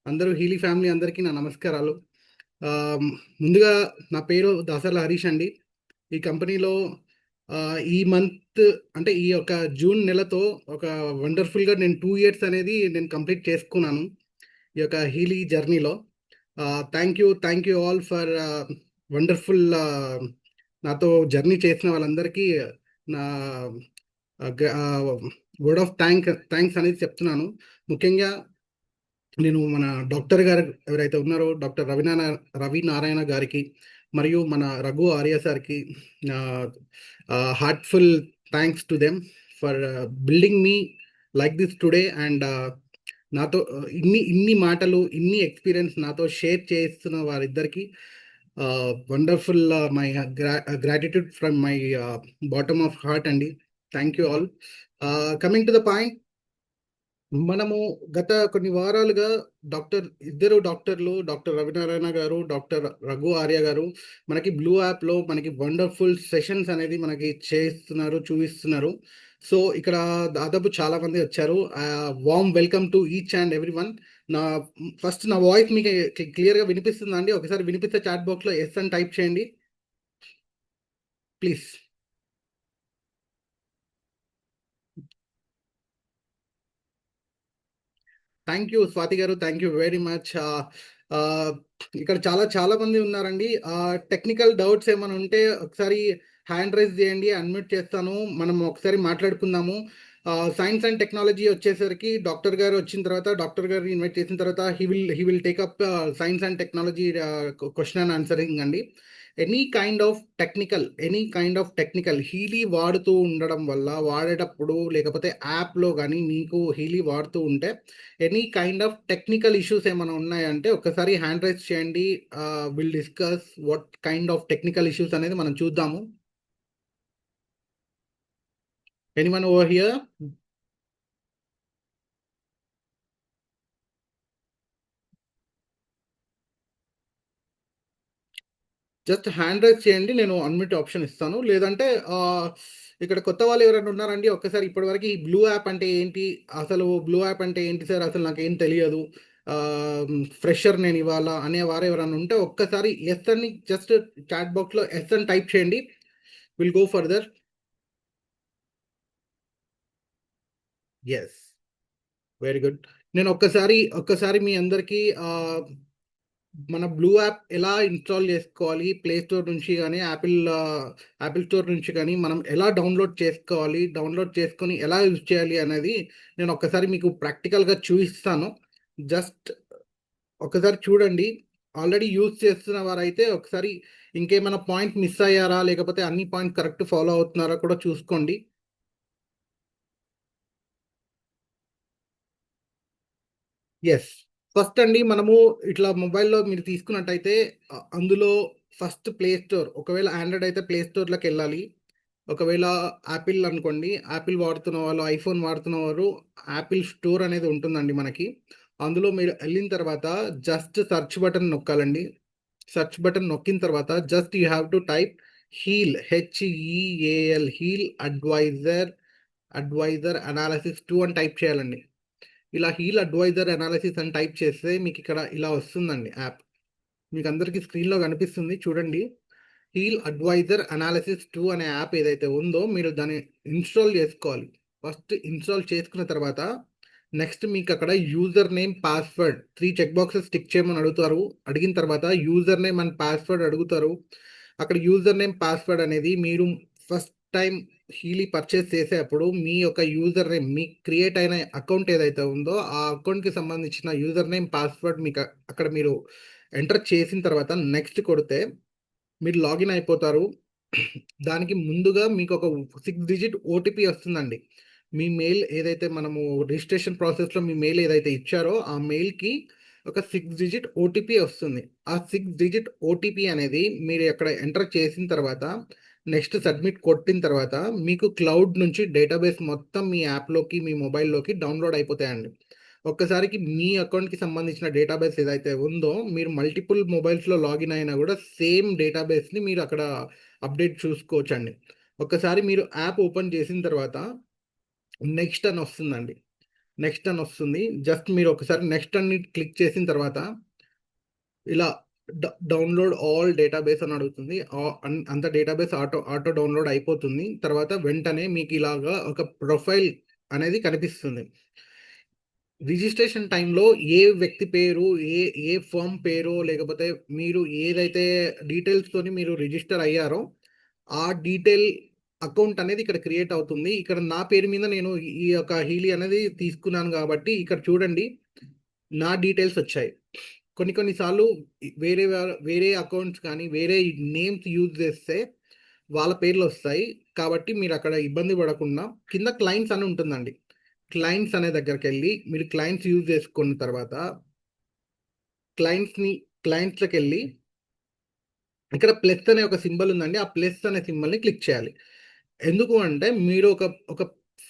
అందరూ Healy family అందరికీ నా నమస్కారాలు. ముందుగా నా పేరు దాసర్ల హరీష్ అండి. ఈ కంపెనీలో ఈ మంత్ అంటే ఈ యొక్క జూన్ నెలతో ఒక వండర్‌ఫుల్‌గా నేను 2 ఇయర్స్ అనేది నేను కంప్లీట్ చేసుకున్నాను. ఈ యొక్క హీలీ జర్నీలో. Thank you all for wonderful నాతో జర్నీ చేసిన వాళ్ళందరికీ నా వర్డ్ ఆఫ్ థాంక్స్ అనేది చెప్తున్నాను. ముఖ్యంగా నేను మన డాక్టర్ గారు ఎవరైతే ఉన్నారో డాక్టర్ రవి నారాయణ గారికి మరియు మన రఘు ఆర్య సార్కి heartful thanks to them for building me like this today and నాతో ఇన్ని మాటలు ఇన్ని ఎక్స్పీరియన్స్ నాతో షేర్ చేస్తున్న వారిద్దరికి wonderful my gratitude from my bottom of heart అండి. Thank you all. Coming to the point, మనము గత కొన్ని వారాలుగా ఇద్దరు డాక్టర్లు, డాక్టర్ రవినారాయణ గారు, డాక్టర్ రఘు ఆర్య గారు మనకి బ్లూ యాప్లో మనకి వండర్ఫుల్ సెషన్స్ అనేది మనకి చేస్తున్నారు, చూపిస్తున్నారు. సో ఇక్కడ దాదాపు చాలా మంది వచ్చారు. Warm welcome to each and every one. నా ఫస్ట్ నా వాయిస్ మీకు క్లియర్గా వినిపిస్తుందా అండి? ఒకసారి వినిపిస్తే చాట్ బాక్స్లో ఎస్ అని టైప్ చేయండి ప్లీజ్. థ్యాంక్ యూ స్వాతి గారు, థ్యాంక్ యూ వెరీ మచ్. ఇక్కడ చాలా చాలా మంది ఉన్నారండి. టెక్నికల్ డౌట్స్ ఏమైనా ఉంటే ఒకసారి హ్యాండ్ రైజ్ చేయండి, అన్మ్యూట్ చేస్తాను, మనం ఒకసారి మాట్లాడుకుందాము. సైన్స్ అండ్ టెక్నాలజీ వచ్చేసరికి డాక్టర్ గారు వచ్చిన తర్వాత, డాక్టర్ గారు ఇన్వైట్ చేసిన తర్వాత he will take up science and technology question and answering అండి. Any kind of technical Healy వాడుతూ ఉండడం వల్ల, వాడేటప్పుడు లేకపోతే యాప్లో కానీ మీకు హీలీ వాడుతూ ఉంటే any kind of technical issues ఏమైనా ఉన్నాయంటే ఒక్కసారి హ్యాండ్ రైజ్ చేయండి. Will discuss what kind of technical issues అనేది మనం చూద్దాము. Anyone over here? Just hand raise చేయండి, నేను అన్మ్యూట్ ఆప్షన్ ఇస్తాను. లేదంటే ఇక్కడ కొత్త వాళ్ళు ఎవరైనా ఉన్నారండి? ఒక్కసారి ఇప్పటివరకు ఈ బ్లూ యాప్ అంటే ఏంటి, అసలు బ్లూ యాప్ అంటే ఏంటి సార్, అసలు నాకేం తెలియదు, ఫ్రెషర్ నేను ఇవాళ అనేవారు ఎవరైనా ఉంటే ఒక్కసారి ఎస్ అని జస్ట్ చాట్ బాక్స్లో ఎస్ అని టైప్ చేయండి. Will go further. Yes, very good. నేను ఒక్కసారి మీ అందరికీ మన బ్లూ యాప్ ఎలా ఇన్స్టాల్ చేసుకోవాలి, ప్లే స్టోర్ నుంచి కానీ యాపిల్ స్టోర్ నుంచి కానీ మనం ఎలా డౌన్లోడ్ చేసుకోవాలి, డౌన్లోడ్ చేసుకొని ఎలా యూజ్ చేయాలి అనేది నేను ఒక్కసారి మీకు ప్రాక్టికల్గా చూపిస్తాను. జస్ట్ ఒకసారి చూడండి. ఆల్రెడీ యూజ్ చేస్తున్న వారైతే ఒకసారి ఇంకేమైనా పాయింట్ మిస్ అయ్యారా, లేకపోతే అన్ని పాయింట్ కరెక్ట్ ఫాలో అవుతున్నారా కూడా చూసుకోండి. ఎస్. ఫస్ట్ అండి, మనము ఇట్లా మొబైల్‌లో మీరు తీసుకున్నట్టయితే అందులో ఫస్ట్ ప్లే స్టోర్, ఒకవేళ ఆండ్రాయిడ్ అయితే ప్లే స్టోర్‌లోకెళ్ళాలి. ఒకవేళ యాపిల్ అనుకోండి, యాపిల్ వాడుతున్న వాళ్ళు, ఐఫోన్ వాడుతున్నవారు యాపిల్ స్టోర్ అనేది ఉంటుందండి మనకి. అందులో మీరు ఎళ్ళిన తర్వాత జస్ట్ సెర్చ్ బటన్ నొక్కాలండి. సెర్చ్ బటన్ నొక్కిన తర్వాత just you have to type heal advisor analysis 2 అని టైప్ చేయాలండి. ఇలా హీల్ అడ్వైజర్ అనాలిసిస్ అని టైప్ చేస్తే మీకు ఇక్కడ ఇలా వస్తుందండి యాప్. మీకు అందరికీ స్క్రీన్లో కనిపిస్తుంది చూడండి. హీల్ అడ్వైజర్ అనాలిసిస్ 2 అనే యాప్ ఏదైతే ఉందో మీరు దాన్ని ఇన్స్టాల్ చేసుకోవాలి. ఫస్ట్ ఇన్స్టాల్ చేసుకున్న తర్వాత నెక్స్ట్ మీకు అక్కడ user name password 3 check boxes tick చేయమని అడుగుతారు. అడిగిన తర్వాత యూజర్ నేమ్ అండ్ పాస్వర్డ్ అడుగుతారు. అక్కడ యూజర్ నేమ్ పాస్వర్డ్ అనేది మీరు ఫస్ట్ టైం హీలీ పర్చేస్ చేసేటప్పుడు మీ యొక్క యూజర్ నేమ్, మీ క్రియేట్ అయిన అకౌంట్ ఏదైతే ఉందో ఆ అకౌంట్కి సంబంధించిన యూజర్ నేమ్ పాస్వర్డ్ మీకు అక్కడ మీరు ఎంటర్ చేసిన తర్వాత నెక్స్ట్ కొడితే మీరు లాగిన్ అయిపోతారు. దానికి ముందుగా మీకు ఒక 6 డిజిట్ ఓటీపీ వస్తుందండి. మీ మెయిల్ ఏదైతే మనము రిజిస్ట్రేషన్ ప్రాసెస్‌లో మీ మెయిల్ ఏదైతే ఇచ్చారో ఆ మెయిల్‌కి ఒక 6 డిజిట్ ఓటీపీ వస్తుంది. ఆ 6 డిజిట్ ఓటీపీ అనేది మీరు అక్కడ ఎంటర్ చేసిన తర్వాత నెక్స్ట్ సబ్మిట్ కొట్టిన తర్వాత మీకు క్లౌడ్ నుంచి డేటాబేస్ మొత్తం మీ యాప్‌లోకి, మీ మొబైల్‌లోకి డౌన్‌లోడ్ అయిపోతాయండి. ఒక్కసారికి మీ అకౌంట్‌కి సంబంధించిన డేటాబేస్ ఏదైతే ఉందో మీరు మల్టిపుల్ మొబైల్స్‌లో లాగిన్ అయినా కూడా సేమ్ డేటాబేస్‌ని మీరు అక్కడ అప్డేట్ చూసుకోవచ్చండి. ఒక్కసారి మీరు యాప్ ఓపెన్ చేసిన తర్వాత నెక్స్ట్ అని వస్తుందండి. నెక్స్ట్ అని వస్తుంది. జస్ట్ మీరు ఒకసారి నెక్స్ట్ అని క్లిక్ చేసిన తర్వాత ఇలా డౌన్లోడ్ ఆల్ డేటాబేస్ అని అడుగుతుంది. అంత డేటాబేస్ ఆటో డౌన్లోడ్ అయిపోతుంది. తర్వాత వెంటనే మీకు ఇలాగా ఒక ప్రొఫైల్ అనేది కనిపిస్తుంది. రిజిస్ట్రేషన్ టైంలో ఏ వ్యక్తి పేరు, ఏ ఏ ఫర్మ్ పేరు, లేకపోతే మీరు ఏదైతే డీటెయిల్స్తోని మీరు రిజిస్టర్ అయ్యారో ఆ డీటెయిల్ అకౌంట్ అనేది ఇక్కడ క్రియేట్ అవుతుంది. ఇక్కడ నా పేరు మీద నేను ఈ యొక్క హీలీ అనేది తీసుకున్నాను కాబట్టి ఇక్కడ చూడండి నా డీటెయిల్స్ వచ్చాయి. కొన్ని సార్లు వేరే అకౌంట్స్ కానీ వేరే నేమ్స్ యూజ్ చేస్తే వాళ్ళ పేర్లు వస్తాయి. కాబట్టి మీరు అక్కడ ఇబ్బంది పడకుండా కింద క్లయింట్స్ అని ఉంటుందండి. క్లయింట్స్ అనే దగ్గరికి వెళ్ళి మీరు క్లయింట్స్ యూజ్ చేసుకున్న తర్వాత క్లయింట్స్లోకి వెళ్ళి ఇక్కడ ప్లస్ అనే ఒక సింబల్ ఉందండి. ఆ ప్లస్ అనే సింబల్ని క్లిక్ చేయాలి. ఎందుకు అంటే మీరు ఒక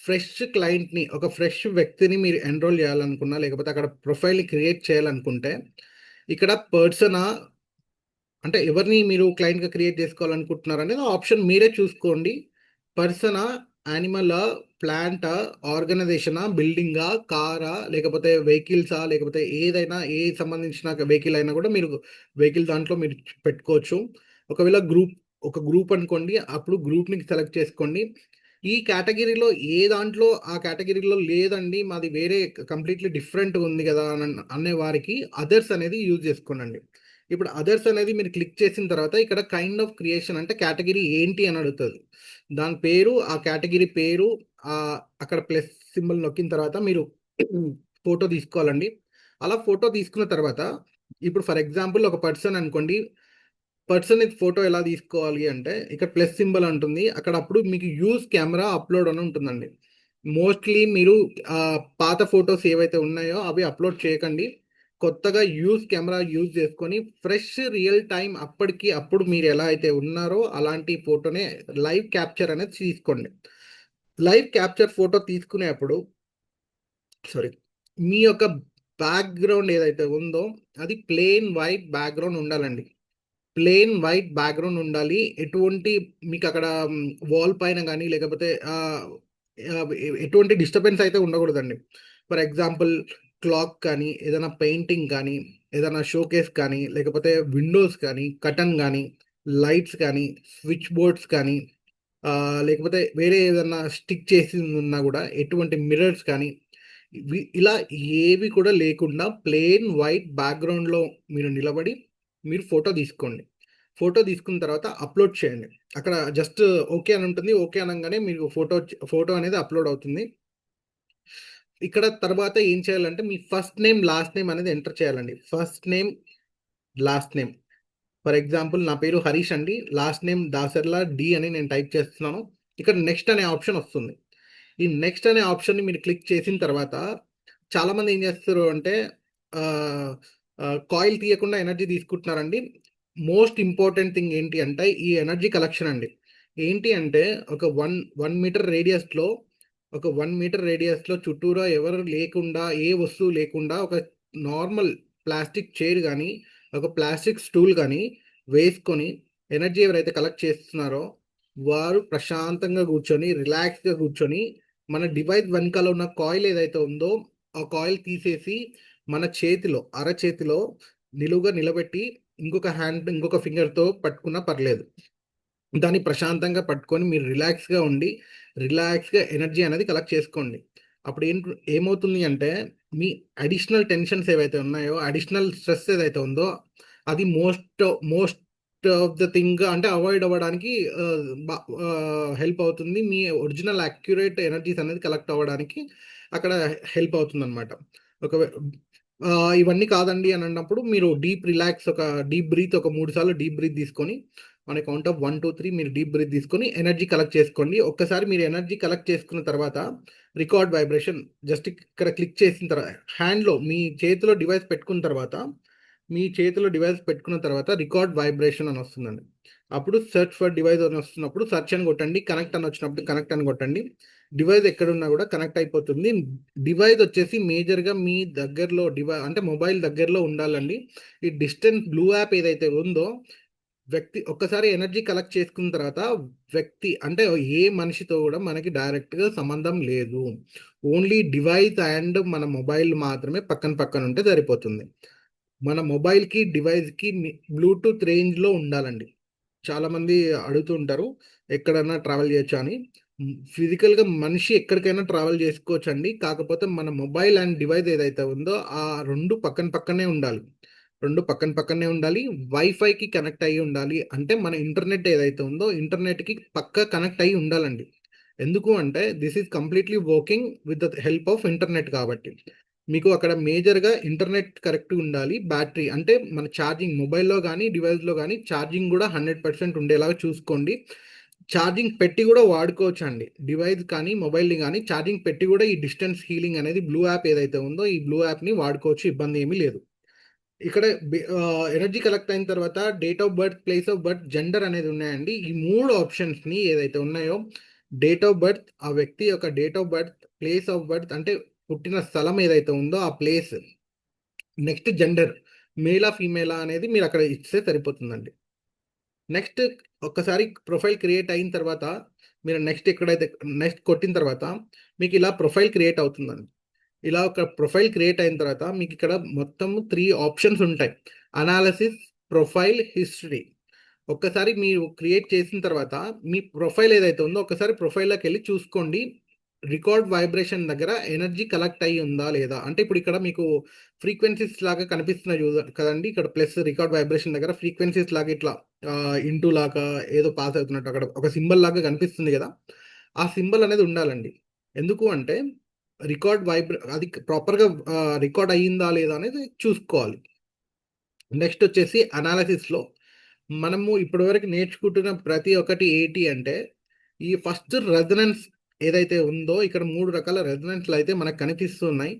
ఫ్రెష్ క్లయింట్ని, ఒక ఫ్రెష్ వ్యక్తిని మీరు ఎన్రోల్ చేయాలనుకున్నా, లేకపోతే అక్కడ ప్రొఫైల్ని క్రియేట్ చేయాలనుకుంటే ఇక్కడ పర్సనా అంటే ఎవరిని మీరు క్లయింట్గా క్రియేట్ చేసుకోవాలనుకుంటున్నారు అనేది ఆప్షన్ మీరే చూసుకోండి. పర్సనా, యానిమలా, ప్లాంటా, ఆర్గనైజేషనా, బిల్డింగా, కారా, లేకపోతే వెహికల్సా, లేకపోతే ఏదైనా ఏ సంబంధించిన వెహికల్ అయినా కూడా మీరు వెహికల్ దాంట్లో మీరు పెట్టుకోవచ్చు. ఒకవేళ ఒక గ్రూప్ అనుకోండి, అప్పుడు గ్రూప్ని సెలెక్ట్ చేసుకోండి. ఈ కేటగిరీలో ఏ దాంట్లో ఆ కేటగిరీలో లేదండి మాది వేరే కంప్లీట్లీ డిఫరెంట్ ఉంది కదా అనే వారికి అదర్స్ అనేది యూజ్ చేసుకోండి. ఇప్పుడు అదర్స్ అనేది మీరు క్లిక్ చేసిన తర్వాత ఇక్కడ కైండ్ ఆఫ్ క్రియేషన్ అంటే కేటగిరీ ఏంటి అని అడుగుతుంది. దాని పేరు, ఆ కేటగిరీ పేరు, అక్కడ ప్లస్ సింబల్ నొక్కిన తర్వాత మీరు ఫోటో తీసుకోవాలండి. అలా ఫోటో తీసుకున్న తర్వాత ఇప్పుడు ఫర్ ఎగ్జాంపుల్ ఒక పర్సన్ అనుకోండి. పర్సన్ ఫోటో ఎలా తీసుకోవాలి అంటే ఇక్కడ ప్లస్ సింబల్ ఉంటుంది. అక్కడ అప్పుడు మీకు యూజ్ కెమెరా అప్లోడ్ అని ఉంటుందండి. మోస్ట్లీ మీరు పాత ఫొటోస్ ఏవైతే ఉన్నాయో అవి అప్లోడ్ చేయకండి. కొత్తగా యూజ్ కెమెరా యూజ్ చేసుకొని ఫ్రెష్ రియల్ టైం అప్పుడు మీరు ఎలా అయితే ఉన్నారో అలాంటి ఫోటోనే లైవ్ క్యాప్చర్ అనేది తీసుకోండి. లైవ్ క్యాప్చర్ ఫోటో తీసుకునేప్పుడు మీ యొక్క బ్యాక్గ్రౌండ్ ఏదైతే ఉందో అది ప్లెయిన్ వైట్ బ్యాక్గ్రౌండ్ ఉండాలండి. ప్లెయిన్ వైట్ బ్యాక్గ్రౌండ్ ఉండాలి. ఎటువంటి మీకు అక్కడ వాల్ పైన కానీ లేకపోతే ఎటువంటి డిస్టర్బెన్స్ అయితే ఉండకూడదండి. ఫర్ ఎగ్జాంపుల్ క్లాక్ కానీ, ఏదైనా పెయింటింగ్ కానీ, ఏదైనా షోకేస్ కానీ, లేకపోతే విండోస్ కానీ, కటన్ కానీ, లైట్స్ కానీ, స్విచ్ బోర్డ్స్ కానీ, లేకపోతే వేరే ఏదన్నా స్టిక్ చేసి ఉన్నా కూడా ఎటువంటి మిర్రర్స్ కానీ ఇలా ఏవి కూడా లేకుండా ప్లెయిన్ వైట్ బ్యాక్గ్రౌండ్లో మీరు నిలబడి మీరు ఫోటో తీసుకోండి. ఫోటో తీసుకున్న తర్వాత అప్లోడ్ చేయండి. అక్కడ జస్ట్ ఓకే అని ఉంటుంది. ఓకే అనగానే మీకు ఫోటో అనేది అప్లోడ్ అవుతుంది. ఇక్కడ తర్వాత ఏం చేయాలంటే మీ ఫస్ట్ నేమ్ లాస్ట్ నేమ్ అనేది ఎంటర్ చేయాలండి. First name last name. For example నా పేరు హరీష్ అండి. లాస్ట్ నేమ్ దాసర్లా డి అని నేను టైప్ చేస్తున్నాను. ఇక్కడ నెక్స్ట్ అనే ఆప్షన్ వస్తుంది. ఈ నెక్స్ట్ అనే ఆప్షన్ని మీరు క్లిక్ చేసిన తర్వాత చాలామంది ఏం చేస్తారు అంటే కాయిల్ తీయకుండా ఎనర్జీ తీసుకుంటున్నారండి. మోస్ట్ ఇంపార్టెంట్ థింగ్ ఏంటి అంటే ఈ ఎనర్జీ కలెక్షన్ అండి. ఏంటి అంటే ఒక 1 మీటర్ రేడియస్లో ఒక 1 మీటర్ రేడియస్లో చుట్టూరా ఎవరు లేకుండా, ఏ వస్తువు లేకుండా ఒక నార్మల్ ప్లాస్టిక్ చైర్ కానీ, ఒక ప్లాస్టిక్ స్టూల్ కానీ వేసుకొని ఎనర్జీ ఎవరైతే కలెక్ట్ చేస్తున్నారో వారు ప్రశాంతంగా కూర్చొని రిలాక్స్గా కూర్చొని మన డివైస్ వెనకాల ఉన్న కాయిల్ ఏదైతే ఉందో ఆ కాయిల్ తీసేసి మన చేతిలో అరచేతిలో నిలువుగా నిలబెట్టి ఇంకొక ఫింగర్తో పట్టుకున్నా పర్లేదు. దాన్ని ప్రశాంతంగా పట్టుకొని మీరు రిలాక్స్గా ఉండి రిలాక్స్గా ఎనర్జీ అనేది కలెక్ట్ చేసుకోండి. అప్పుడు ఏమవుతుంది అంటే మీ అడిషనల్ టెన్షన్స్ ఏవైతే ఉన్నాయో, అడిషనల్ స్ట్రెస్ ఏదైతే ఉందో అది మోస్ట్ ఆఫ్ ద థింగ్ అంటే అవాయిడ్ అవ్వడానికి హెల్ప్ అవుతుంది. మీ ఒరిజినల్ యాక్యురేట్ ఎనర్జీస్ అనేది కలెక్ట్ అవ్వడానికి అక్కడ హెల్ప్ అవుతుంది అనమాట. ఇవన్నీ కాదండి అని అన్నప్పుడు మీరు డీప్ బ్రీత్ ఒక 3 సార్లు డీప్ బ్రీత్ తీసుకొని మన కౌంట్ ఆఫ్ 1, 2, 3 మీరు డీప్ బ్రీత్ తీసుకొని ఎనర్జీ కలెక్ట్ చేసుకోండి. ఒక్కసారి మీరు ఎనర్జీ కలెక్ట్ చేసుకున్న తర్వాత రికార్డ్ వైబ్రేషన్ జస్ట్ ఇక్కడ క్లిక్ చేసిన తర్వాత హ్యాండ్లో మీ చేతిలో డివైస్ పెట్టుకున్న తర్వాత రికార్డ్ వైబ్రేషన్ అని వస్తుందండి. అప్పుడు సెర్చ్ ఫర్ డివైస్ అని వస్తున్నప్పుడు సెర్చ్ అని కొట్టండి. కనెక్ట్ అని వచ్చినప్పుడు కనెక్ట్ అని కొట్టండి. డివైస్ ఎక్కడున్నా కూడా కనెక్ట్ అయిపోతుంది. డివైస్ వచ్చేసి మేజర్గా మీ దగ్గరలో అంటే మొబైల్ దగ్గరలో ఉండాలండి. ఈ డిస్టెన్స్ బ్లూ యాప్ ఏదైతే ఉందో ఒక్కసారి ఎనర్జీ కలెక్ట్ చేసుకున్న తర్వాత వ్యక్తి అంటే ఏ మనిషితో కూడా మనకి డైరెక్ట్గా సంబంధం లేదు. ఓన్లీ డివైస్ అండ్ మన మొబైల్ మాత్రమే పక్కన పక్కన ఉంటే సరిపోతుంది. మన మొబైల్కి డివైస్కి బ్లూటూత్ రేంజ్లో ఉండాలండి. చాలామంది అడుగుతూ ఉంటారు ఎక్కడన్నా ట్రావెల్ చేయొచ్చా అని. ఫిజికల్గా మనిషి ఎక్కడికైనా ట్రావెల్ చేసుకోవచ్చండి. కాకపోతే మన మొబైల్ అండ్ డివైస్ ఏదైతే ఉందో ఆ రెండు పక్కన పక్కనే ఉండాలి. రెండు పక్కన పక్కనే ఉండాలి. వైఫైకి కనెక్ట్ అయ్యి ఉండాలి. అంటే మన ఇంటర్నెట్ ఏదైతే ఉందో ఇంటర్నెట్కి పక్కా కనెక్ట్ అయ్యి ఉండాలండి. ఎందుకు అంటే this is completely working with the help of internet కాబట్టి. మీకు అక్కడ మేజర్గా ఇంటర్నెట్ కరెక్ట్ ఉండాలి. బ్యాటరీ అంటే మన ఛార్జింగ్ మొబైల్లో కానీ డివైస్లో కానీ ఛార్జింగ్ కూడా 100% ఉండేలాగా చూసుకోండి. ఛార్జింగ్ పెట్టి కూడా వాడుకోవచ్చు అండి. డివైస్ కానీ మొబైల్ని కానీ ఛార్జింగ్ పెట్టి కూడా ఈ డిస్టెన్స్ హీలింగ్ అనేది బ్లూ యాప్ ఏదైతే ఉందో ఈ బ్లూ యాప్ని వాడుకోవచ్చు. ఇబ్బంది ఏమీ లేదు. ఇక్కడ ఎనర్జీ కలెక్ట్ అయిన తర్వాత date of birth, place of birth, gender అనేది ఉన్నాయండి. ఈ మూడు ఆప్షన్స్ని ఏదైతే ఉన్నాయో డేట్ ఆఫ్ బర్త్, ఆ వ్యక్తి యొక్క date of birth, place of birth అంటే పుట్టిన స్థలం ఏదైతే ఉందో ఆ ప్లేస్, నెక్స్ట్ జెండర్ మేలా ఫీమేలా అనేది మీరు అక్కడ ఇస్తే సరిపోతుందండి. నెక్స్ట్ ఒక్కసారి ప్రొఫైల్ క్రియేట్ అయిన తర్వాత మీరు నెక్స్ట్ కొట్టిన తర్వాత మీకు ఇలా ప్రొఫైల్ క్రియేట్ అవుతుందండి. ఇలా ఒక ప్రొఫైల్ క్రియేట్ అయిన తర్వాత మీకు ఇక్కడ మొత్తం 3 ఆప్షన్స్ ఉంటాయి. Analysis, profile, history. ఒక్కసారి మీరు క్రియేట్ చేసిన తర్వాత మీ ప్రొఫైల్ ఏదైతే ఉందో ఒకసారి ప్రొఫైల్లోకి వెళ్ళి చూసుకోండి. రికార్డ్ వైబ్రేషన్ దగ్గర ఎనర్జీ కలెక్ట్ అయ్యి ఉందా లేదా అంటే ఇప్పుడు ఇక్కడ మీకు ఫ్రీక్వెన్సీస్ లాగా కనిపిస్తున్నాయి కదండి. ఇక్కడ ప్లస్ రికార్డ్ వైబ్రేషన్ దగ్గర ఫ్రీక్వెన్సీస్ లాగా ఇట్లా ఇంటూ లాగా ఏదో పాస్ అవుతున్నట్టు అక్కడ ఒక సింబల్ లాగా కనిపిస్తుంది కదా. ఆ సింబల్ అనేది ఉండాలండి. ఎందుకు అంటే అది ప్రాపర్గా రికార్డ్ అయ్యిందా లేదా అనేది చూసుకోవాలి. నెక్స్ట్ వచ్చేసి అనాలిసిస్లో మనము ఇప్పటివరకు నేర్చుకుంటున్న ప్రతి ఒక్కటి ఏంటి అంటే ఈ ఫస్ట్ రెజనెన్స్ ఏదైతే ఉందో ఇక్కడ 3 రకాల రెజనెన్స్లు అయితే మనకు కనిపిస్తున్నాయి.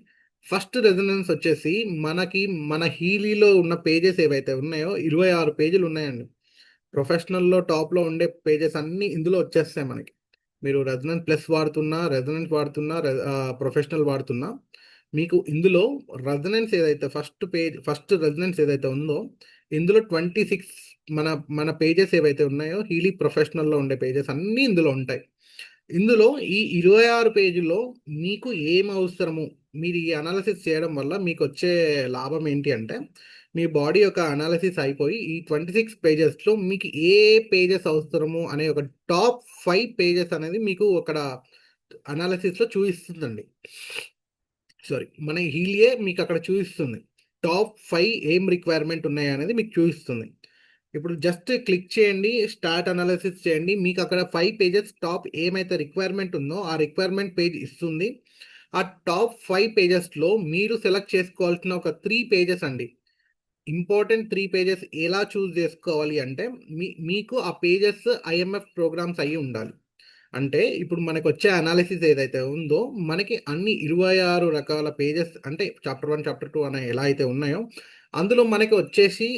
ఫస్ట్ రెజనెన్స్ వచ్చేసి మనకి మన హీలీలో ఉన్న పేజెస్ ఏవైతే ఉన్నాయో 26 పేజీలు ఉన్నాయండి. ప్రొఫెషనల్‌లో టాప్‌లో ఉండే పేజెస్ అన్నీ ఇందులో వచ్చేస్తాయి మనకి. మీరు రెజొనెన్స్ ప్లస్ వాడుతున్నా, ప్రొఫెషనల్ వాడుతున్నా, మీకు ఇందులో ఫస్ట్ రెజొనెన్స్ ఏదైతే ఉందో, ఇందులో 26 మన మన పేజెస్ ఏవైతే ఉన్నాయో, హీలీ ప్రొఫెషనల్‌లో ఉండే పేజెస్ అన్నీ ఇందులో ఉంటాయి. ఇందులో ఈ 26 పేజీల్లో మీకు ఏం అవసరము, మీరు ఈ అనాలిసిస్ చేయడం వల్ల మీకొచ్చే లాభం ఏంటి అంటే, మీ బాడీ యొక్క అనాలిసిస్ అయిపోయి ఈ 26 పేజెస్‌లో మీకు ఏ పేజెస్ అవసరము అనే ఒక టాప్ 5 పేజెస్ అనేది మీకు అక్కడ అనాలిసిస్‌లో చూయిస్తుందండి. సారీ. మన హీలియే మీకక్కడ చూయిస్తుంది. టాప్ 5 ఏం రిక్వైర్మెంట్ ఉన్నాయనేది మీకు చూయిస్తుంది. ఇప్పుడు జస్ట్ క్లిక్ చేయండి. స్టార్ట్ అనాలిసిస్ చేయండి. మీకు అక్కడ 5 పేజెస్ టాప్ ఏమైతే రిక్వైర్మెంట్ ఉందో ఆ రిక్వైర్మెంట్ పేజ్ ఇస్తుంది. ఆ టాప్ 5 పేజెస్‌లో మీరు సెలెక్ట్ చేసుకోవాల్సిన ఒక 3 పేజెస్ అండి. ఇంపార్టెంట్ 3 పేజెస్ ఎలా చూజ్ చేసుకోవాలి అంటే మీకు ఆ పేజెస్ ఐఎంఎఫ్ ప్రోగ్రామ్స్ అయ్యి ఉండాలి. అంటే ఇప్పుడు మనకొచ్చే అనాలిసిస్ ఏదైతే ఉందో మనకి అన్ని 26 రకాల పేజెస్ అంటే చాప్టర్ 1, చాప్టర్ 2 అని ఎలా అయితే ఉన్నాయో అందులో మనకి వచ్చేసి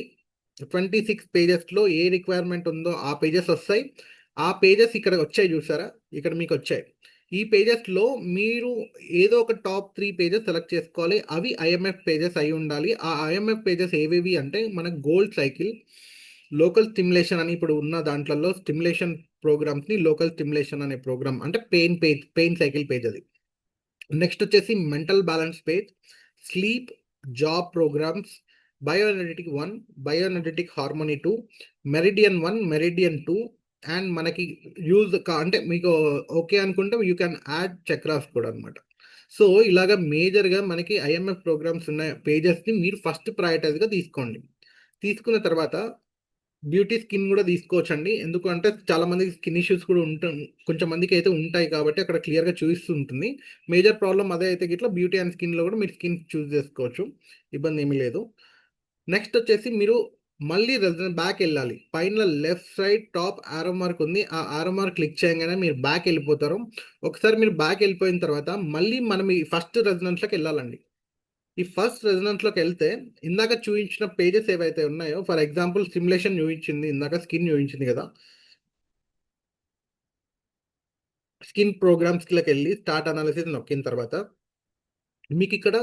26 పేజెస్‌లో ఏ రిక్వైర్మెంట్ ఉందో ఆ పేజెస్ వస్తాయి. ఆ పేజెస్ ఇక్కడ వచ్చాయి చూసారా? ఇక్కడ మీకొచ్చాయి. ఈ పేజెస్‌లో మీరు ఏదో ఒక టాప్ 3 పేజెస్ సెలెక్ట్ చేసుకోవాలి. అవి ఐఎంఎఫ్ పేజెస్ అయి ఉండాలి. ఆ ఐఎంఎఫ్ పేజెస్ ఏవేవి అంటే మన గోల్డ్ సైకిల్, లోకల్ స్టిమ్యులేషన్ అని ఇప్పుడు ఉన్న దాంట్లలో స్టిమ్యులేషన్ ప్రోగ్రామ్స్‌ని లోకల్ స్టిమ్యులేషన్ అనే ప్రోగ్రామ్ అంటే పెయిన్ సైకిల్ పేజ్ అది. నెక్స్ట్ వచ్చేసి mental balance page, sleep, job programs, bioenergetic 1, bioenergetic harmony 2, meridian 1, meridian 2 and మనకి అంటే మీకు ఓకే అనుకుంటే యూ క్యాన్ యాడ్ చక్రాస్ కూడా అనమాట. సో ఇలాగ మేజర్‌గా మనకి ఐఎంఎఫ్ ప్రోగ్రామ్స్ ఉన్న పేజెస్‌ని మీరు ఫస్ట్ ప్రయారిటైజ్‌గా తీసుకోండి. తీసుకున్న తర్వాత బ్యూటీ స్కిన్ కూడా తీసుకోవచ్చండి. ఎందుకంటే చాలా మందికి స్కిన్ ఇష్యూస్ కూడా కొంచెం మందికి అయితే ఉంటాయి కాబట్టి అక్కడ క్లియర్‌గా చూపిస్తూ ఉంటుంది. మేజర్ ప్రాబ్లమ్ అదే అయితే గిట్ల బ్యూటీ అండ్ స్కిన్‌లో కూడా మీరు స్కిన్ చూజ్ చేసుకోవచ్చు. ఇబ్బంది ఏమీ లేదు. నెక్స్ట్ వచ్చేసి మీరు మళ్ళీ బ్యాక్ వెళ్ళాలి. పైన left side top arrow mark ఉంది. ఆ యారో మార్క్ క్లిక్ చేయంగానే మీరు బ్యాక్ వెళ్ళిపోతారు. ఒకసారి మీరు బ్యాక్ వెళ్ళిపోయిన తర్వాత మళ్ళీ మనం ఈ ఫస్ట్ రెజొనెన్స్‌లోకి వెళ్ళాలండి. ఈ ఫస్ట్ రెజొనెన్స్‌లోకి వెళ్తే ఇందాక చూయించిన పేజెస్ ఏవైతే ఉన్నాయో ఫర్ ఎగ్జాంపుల్ స్టిమ్యులేషన్ చూయించింది. ఇందాక స్కిన్ చూయించింది కదా. స్కిన్ ప్రోగ్రామ్స్‌లోకి వెళ్ళి స్టార్ట్ అనాలిసిస్ నొక్కిన తర్వాత మీకు ఇక్కడ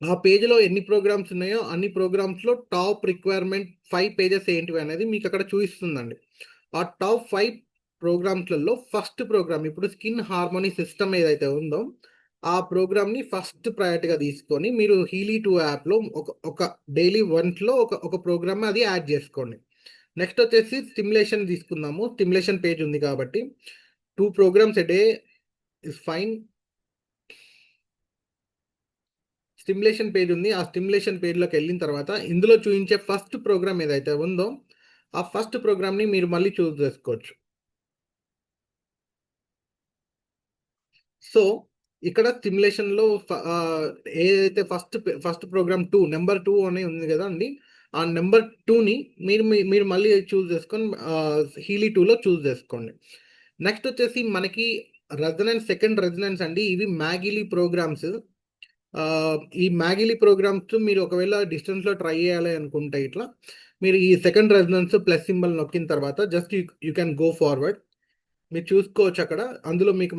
ఆ పేజ్‌లో ఎన్ని ప్రోగ్రామ్స్ ఉన్నాయో అన్ని ప్రోగ్రామ్స్‌లో టాప్ రిక్వైర్మెంట్ 5 పేజెస్ ఏంటివి అనేది మీకు అక్కడ చూయిస్తుందండి. ఆ టాప్ 5 ప్రోగ్రామ్స్‌లలో ఫస్ట్ ప్రోగ్రామ్ ఇప్పుడు స్కిన్ హార్మోనీ సిస్టమ్ ఏదైతే ఉందో, ఆ ప్రోగ్రామ్‌ని ఫస్ట్ ప్రయారిటీగా తీసుకొని మీరు హీలీ 2 యాప్‌లో ఒక డైలీ వన్స్‌లో ఒక ప్రోగ్రామ్ అది యాడ్ చేసుకోండి. నెక్స్ట్ వచ్చేసి స్టిమ్యులేషన్ తీసుకుందాము. స్టిమ్యులేషన్ పేజ్ ఉంది కాబట్టి 2 programs a day is fine. Stimulation page ఉంది. ఆ స్టిమ్యులేషన్ పేజ్‌లోకి వెళ్ళిన తర్వాత ఇందులో చూయించే ఫస్ట్ ప్రోగ్రామ్ ఏదైతే ఉందో, ఆ ఫస్ట్ ప్రోగ్రామ్‌ని మీరు మళ్ళీ చూజ్ చేసుకోవచ్చు. సో, ఇక్కడ స్టిమ్యులేషన్‌లో ఏదైతే ఫస్ట్ ప్రోగ్రామ్ 2 నంబర్ 2 అని ఉంది గదండీ! ఆ నంబర్ 2ని మీరు మళ్ళీ చూజ్ చేసుకొని హీలీ 2లో చూజ్ చేసుకోండి. నెక్స్ట్ వచ్చేసి మనకి సెకండ్ రెజొనెన్స్ అండి. ఇవి మ్యాగిలీ ప్రోగ్రామ్స్. ఈ మ్యాగిలీ ప్రోగ్రామ్స్ మీరు ఒకవేళ డిస్టెన్స్‌లో ట్రై చేయాలి అనుకుంటే ఇట్లా, మీరు ఈ సెకండ్ రెజొనెన్స్ ప్లస్ సింబల్ నొక్కిన తర్వాత just you can go forward. మీరు చూసుకోవచ్చు అక్కడ. అందులో మీకు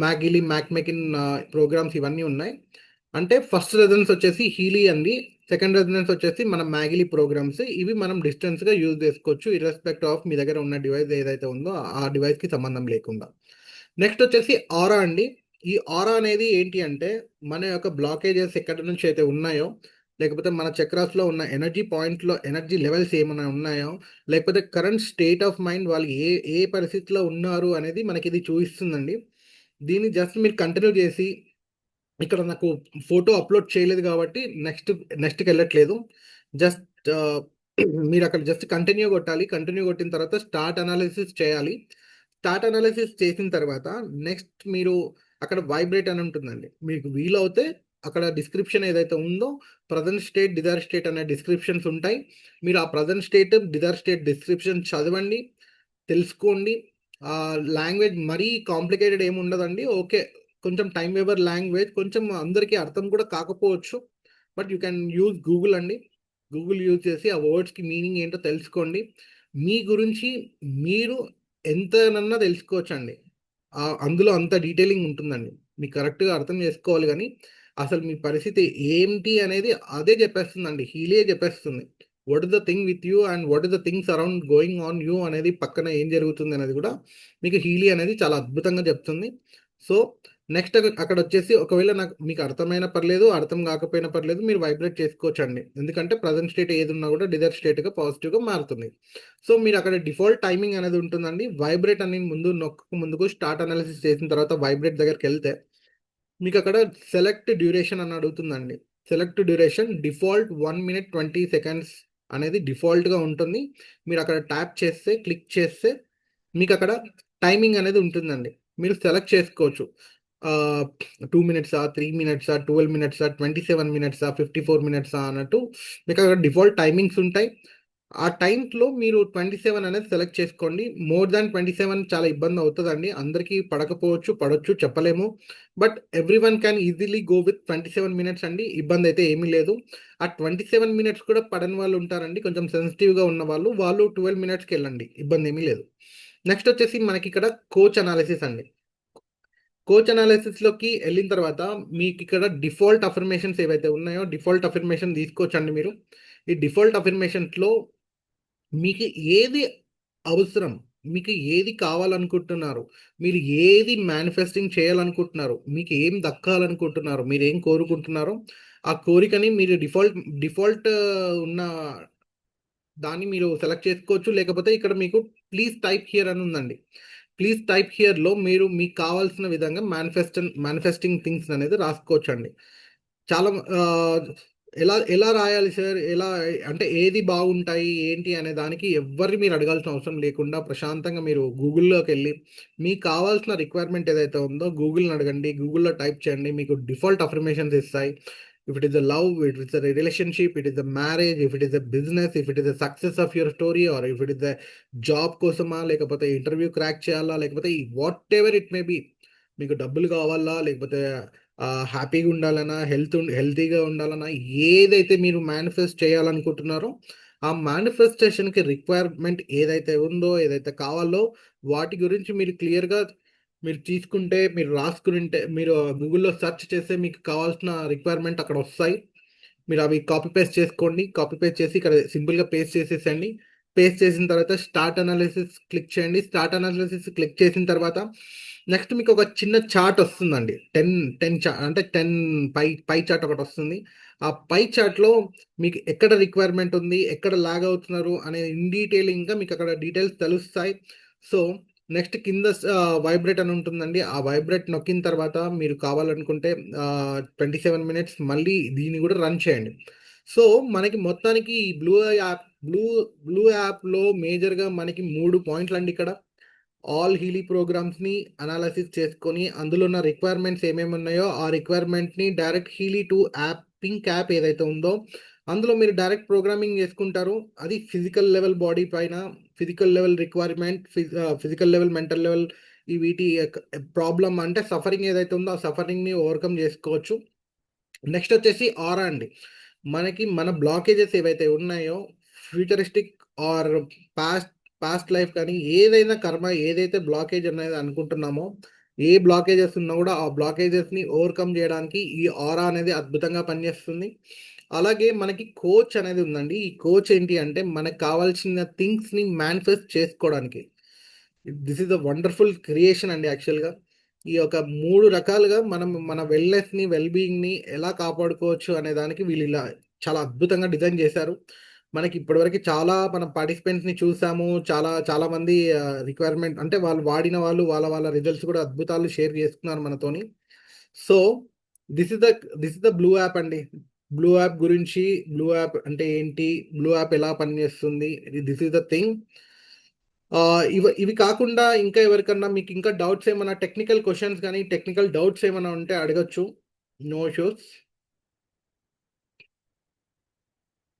మ్యాక్మెకిన్ ప్రోగ్రామ్స్ ఇవన్నీ ఉన్నాయి. అంటే ఫస్ట్ రెజొనెన్స్ వచ్చేసి హీలీ అండి. సెకండ్ రెజొనెన్స్ వచ్చేసి మన మ్యాగిలీ ప్రోగ్రామ్స్. ఇవి మనం డిస్టెన్స్‌గా యూజ్ చేసుకోవచ్చు. ఇర్రెస్పెక్ట్ ఆఫ్ మీ దగ్గర ఉన్న డివైస్ ఏదైతే ఉందో ఆ డివైస్‌కి సంబంధం లేకుండా. నెక్స్ట్ వచ్చేసి ఆరా అండి. ఈ ఆరా అనేది ఏంటి అంటే మన యొక్క బ్లాకేజెస్ ఎక్కడి నుంచి అయితే ఉన్నాయో, లేకపోతే మన చక్రాస్‌లో ఉన్న ఎనర్జీ పాయింట్‌లో ఎనర్జీ లెవెల్స్ ఏమన్నా ఉన్నాయో, లేకపోతే కరెంట్ స్టేట్ ఆఫ్ మైండ్ వాళ్ళు ఏ ఏ పరిస్థితిలో ఉన్నారు అనేది మనకిది చూయిస్తుందండి. దీన్ని జస్ట్ మీరు కంటిన్యూ చేసి, ఇక్కడ నాకు ఫోటో అప్‌లోడ్ చేయలేదు కాబట్టి నెక్స్ట్‌కెళ్ళట్లేదు. జస్ట్ మీరక్కడ జస్ట్ కంటిన్యూ కొట్టాలి. కంటిన్యూ కొట్టిన తర్వాత స్టార్ట్ అనాలిసిస్ చేయాలి. స్టార్ట్ అనాలిసిస్ చేసిన తర్వాత నెక్స్ట్ మీరు అక్కడ వైబ్రేట్ అని ఉంటుందండి. మీకు వీలవుతే అక్కడ డిస్క్రిప్షన్ ఏదైతే ఉందో ప్రెజెంట్ స్టేట్, డిజైర్ స్టేట్ అనే డిస్క్రిప్షన్స్ ఉంటాయి. మీరు ఆ present state, desire state description చదవండి, తెలుసుకోండి. లాంగ్వేజ్ మరీ కాంప్లికేటెడ్ ఏమి ఉండదండి. ఓకే. కొంచెం టైమ్ వేవర్ లాంగ్వేజ్ కొంచెం అందరికీ అర్థం కూడా కాకపోవచ్చు. But you can use Google అండి. గూగుల్ యూజ్ చేసి ఆ వర్డ్స్‌కి మీనింగ్ ఏంటో తెలుసుకోండి. మీ గురించి మీరు ఎంతనన్నా తెలుసుకోవచ్చండి. అందులో అంత డీటెయిలింగ్ ఉంటుందండి. మీకు కరెక్ట్‌గా అర్థం చేసుకోవాలి గానీ, అసలు మీ పరిస్థితి ఏంటి అనేది అదే చెప్పేస్తుందండి. హీలియే చెప్పేస్తుంది. What is the thing with you and what is the things around going on you అనేది పక్కన ఏం జరుగుతుంది అనేది కూడా మీకు హీలీ అనేది చాలా అద్భుతంగా చెప్తుంది. సో, నెక్స్ట్ అక్కడొచ్చేసి ఒకవేళ మీకు అర్థమైనా పర్లేదు, అర్థం కాకపోయినా పర్లేదు మీరు వైబ్రేట్ చేసుకోవచ్చండి. ఎందుకంటే ప్రెజెంట్ స్టేట్ ఏదున్నా కూడా డిజైర్ స్టేట్‌గా పాజిటివ్‌గా మారుతుంది. సో, మీరక్కడ డిఫాల్ట్ టైమింగ్ అనేది ఉంటుందండి. వైబ్రేట్ అని ముందుకు స్టార్ట్ అనాలిసిస్ చేసిన తర్వాత వైబ్రేట్ దగ్గరికెళ్తే మీకక్కడ సెలెక్ట్ డ్యూరేషన్ అని అడుగుతుందండి. Select duration default 1 minute 20 seconds అనేది డిఫాల్ట్‌గా ఉంటుంది. మీరక్కడ ట్యాప్ చేస్తే, క్లిక్ చేస్తే మీకక్కడ టైమింగ్ అనేది ఉంటుందండి. మీరు సెలెక్ట్ చేసుకోవచ్చు. 2 మినిట్సా, 3 మినిట్సా, 12 మినిట్సా, 27 మినిట్సా, 54 మినిట్సా అన్నట్టు మీకక్కడ డిఫాల్ట్ టైమింగ్స్ ఉంటాయి. ఆ టైమ్స్‌లో మీరు 27 అనేది సెలెక్ట్ చేసుకోండి. మోర్ థాన్ 27 చాలా ఇబ్బందవుతదండి. అందరికీ పడకపోవచ్చు, పడొచ్చు చెప్పలేము. But everyone can easily go with 27 minutes అండి. ఇబ్బందయితే ఏమీ లేదు. ఆ 27 మినిట్స్ కూడా పడని వాళ్ళుంటారండి. కొంచెం సెన్సిటివ్‌గా ఉన్నవాళ్ళు. వాళ్ళు 12 మినిట్స్‌కెళ్ళండి. ఇబ్బందేమీ లేదు. నెక్స్ట్ వచ్చేసి మనకిక్కడ కోచ్ అనాలిసిస్ అండి. కోచ్ అనాలిసిస్‌లోకి ఎళ్ళిన తర్వాత మీకిక్కడ డిఫాల్ట్ అఫర్మేషన్స్ ఏవైతే ఉన్నాయో, డిఫాల్ట్ అఫర్మేషన్ తీసుకోవచ్చండి మీరు. ఈ డిఫాల్ట్ అఫర్మేషన్స్‌లో మీకు ఏది అవసరం? మీకు ఏది కావాలనుకుంటున్నారు? మీరు ఏది మేనిఫెస్టింగ్ చేయాలనుకుంటున్నారు? మీకు ఏం దక్కాలనుకుంటున్నారు? మీరేం కోరుకుంటున్నారో, ఆ కోరికని మీరు డిఫాల్ట్ ఉన్న దాన్ని మీరు సెలెక్ట్ చేసుకోవచ్చు. లేకపోతే ఇక్కడ మీకు ప్లీజ్ టైప్ హియర్ అని ఉందండి. ప్లీజ్ టైప్ హియర్‌లో మీరు మీకు కావాల్సిన విధంగా మేనిఫెస్టింగ్ థింగ్స్ అనేది రాసుకోవచ్చండి. చాలా ఎలా ఎలా రాయాలి సార్? ఎలా అంటే ఏది బాగుంటాయి? ఏంటి అనే దానికి ఎవ్వరిని మీరు అడగాల్సిన అవసరం లేకుండా ప్రశాంతంగా మీరు గూగుల్‌లోకెళ్ళి మీకు కావాల్సిన రిక్వైర్మెంట్ ఏదైతే ఉందో గూగుల్‌ని అడగండి. గూగుల్‌లో టైప్ చేయండి. మీకు డిఫాల్ట్ అఫర్మేషన్స్ ఇస్తాయి. If it is a love, it is a relationship, it is a marriage, if it is a business, if it is a success of your story or if it is a job కోసమా? లేకపోతే interview crack చేయాలా? లేకపోతే whatever it may be. మీకు డబ్బులు కావాలా? లేకపోతే హ్యాపీగా ఉండాలనా, హెల్తీగా ఉండాలనా, ఏదైతే మీరు మేనిఫెస్ట్ చేయాలనుకుంటున్నారో, ఆ మేనిఫెస్టేషన్‌కి రిక్వైర్మెంట్ ఏదైతే ఉందో, ఏదైతే కావాలో వాటి గురించి మీరు క్లియర్‌గా మీరు తీసుకుంటే, మీరు రాసుకుంటే, మీరు గూగుల్‌లో సెర్చ్ చేస్తే మీకు కావాల్సిన రిక్వైర్మెంట్ అక్కడ వస్తాయి. మీరు అవి కాపీ పేస్ట్ చేసుకోండి. కాపీ పేస్ట్ చేసి ఇక్కడ సింపుల్‌గా పేస్ట్ చేసేసేయండి. పేస్ట్ చేసిన తర్వాత స్టార్ట్ అనాలిసిస్ క్లిక్ చేయండి. స్టార్ట్ అనాలిసిస్ క్లిక్ చేసిన తర్వాత నెక్స్ట్ మీకు ఒక చిన్న చార్ట్ వస్తుందండి. 10, 10 అంటే 10 పై చార్ట్ ఒకటి వస్తుంది. ఆ పై చార్ట్‌లో మీకు ఎక్కడ రిక్వైర్మెంట్ ఉంది, ఎక్కడ లాగ్ అవుతున్నారు అనే ఇన్ డీటెయిలింగ్‌గా మీకు అక్కడ డీటెయిల్స్ తెలుస్తాయి. సో నెక్స్ట్ కింద వైబ్రేట్ అని ఉంటుందండి. ఆ వైబ్రేట్ నొక్కిన తర్వాత మీరు కావాలనుకుంటే 27 మినిట్స్ మళ్ళీ దీన్ని కూడా రన్ చేయండి. సో మనకి మొత్తానికి ఈ బ్లూ యాప్లో మేజర్గా మనకి 3 పాయింట్లు అండి ఇక్కడ. ఆల్ హీలీ ప్రోగ్రామ్స్ని అనాలసిస్ చేసుకొని అందులో ఉన్న రిక్వైర్మెంట్స్ ఏమేమి ఉన్నాయో ఆ రిక్వైర్మెంట్ని direct Healy to app pink app ఏదైతే ఉందో అందులో మీరు డైరెక్ట్ ప్రోగ్రామింగ్ చేసుకుంటారు. అది ఫిజికల్ లెవెల్ బాడీ పైన, physical level requirement, physical level, mental level ఈ వీటి ప్రాబ్లమ్ అంటే సఫరింగ్ ఏదైతే ఉందో ఆ సఫరింగ్ని ఓవర్కమ్ చేసుకోవచ్చు. నెక్స్ట్ వచ్చేసి ఆరా అండి. మనకి మన బ్లాకేజెస్ ఏవైతే ఉన్నాయో futuristic or past past life కానీ ఏదైనా కర్మ ఏదైతే బ్లాకేజ్ అనేది అనుకుంటున్నామో ఏ బ్లాకేజెస్ ఉన్నా కూడా ఆ బ్లాకేజెస్ని ఓవర్కమ్ చేయడానికి ఈ ఆరా అనేది అద్భుతంగా పనిచేస్తుంది. అలాగే మనకి కోచ్ అనేది ఉందండి. ఈ కోచ్ ఏంటి అంటే మనకు కావాల్సిన థింగ్స్ని మేనిఫెస్ట్ చేసుకోవడానికి. This is a wonderful creation అండి యాక్చువల్గా. ఈ యొక్క 3 రకాలుగా మనం మన వెల్నెస్ని వెల్బీయింగ్ని ఎలా కాపాడుకోవచ్చు అనే దానికి వీళ్ళు ఇలా చాలా అద్భుతంగా డిజైన్ చేశారు. మనకి ఇప్పటివరకు చాలా మనం పార్టిసిపెంట్స్ని చూసాము. చాలా మంది రిక్వైర్మెంట్ అంటే వాళ్ళు వాడిన వాళ్ళు వాళ్ళ రిజల్ట్స్ కూడా అద్భుతాలు షేర్ చేసుకున్నారు మనతోని. So this is the this is the blue app అండి. బ్లూ యాప్ గురించి, బ్లూ యాప్ అంటే ఏంటి, బ్లూ యాప్ ఎలా పనిచేస్తుంది, దిస్ ఇస్ ద థింగ్. ఇవి కాకుండా ఇంకా ఎవరికన్నా మీకు ఇంకా డౌట్స్ ఏమైనా టెక్నికల్ క్వశ్చన్స్ కానీ టెక్నికల్ డౌట్స్ ఏమైనా ఉంటే అడగచ్చు. No issues.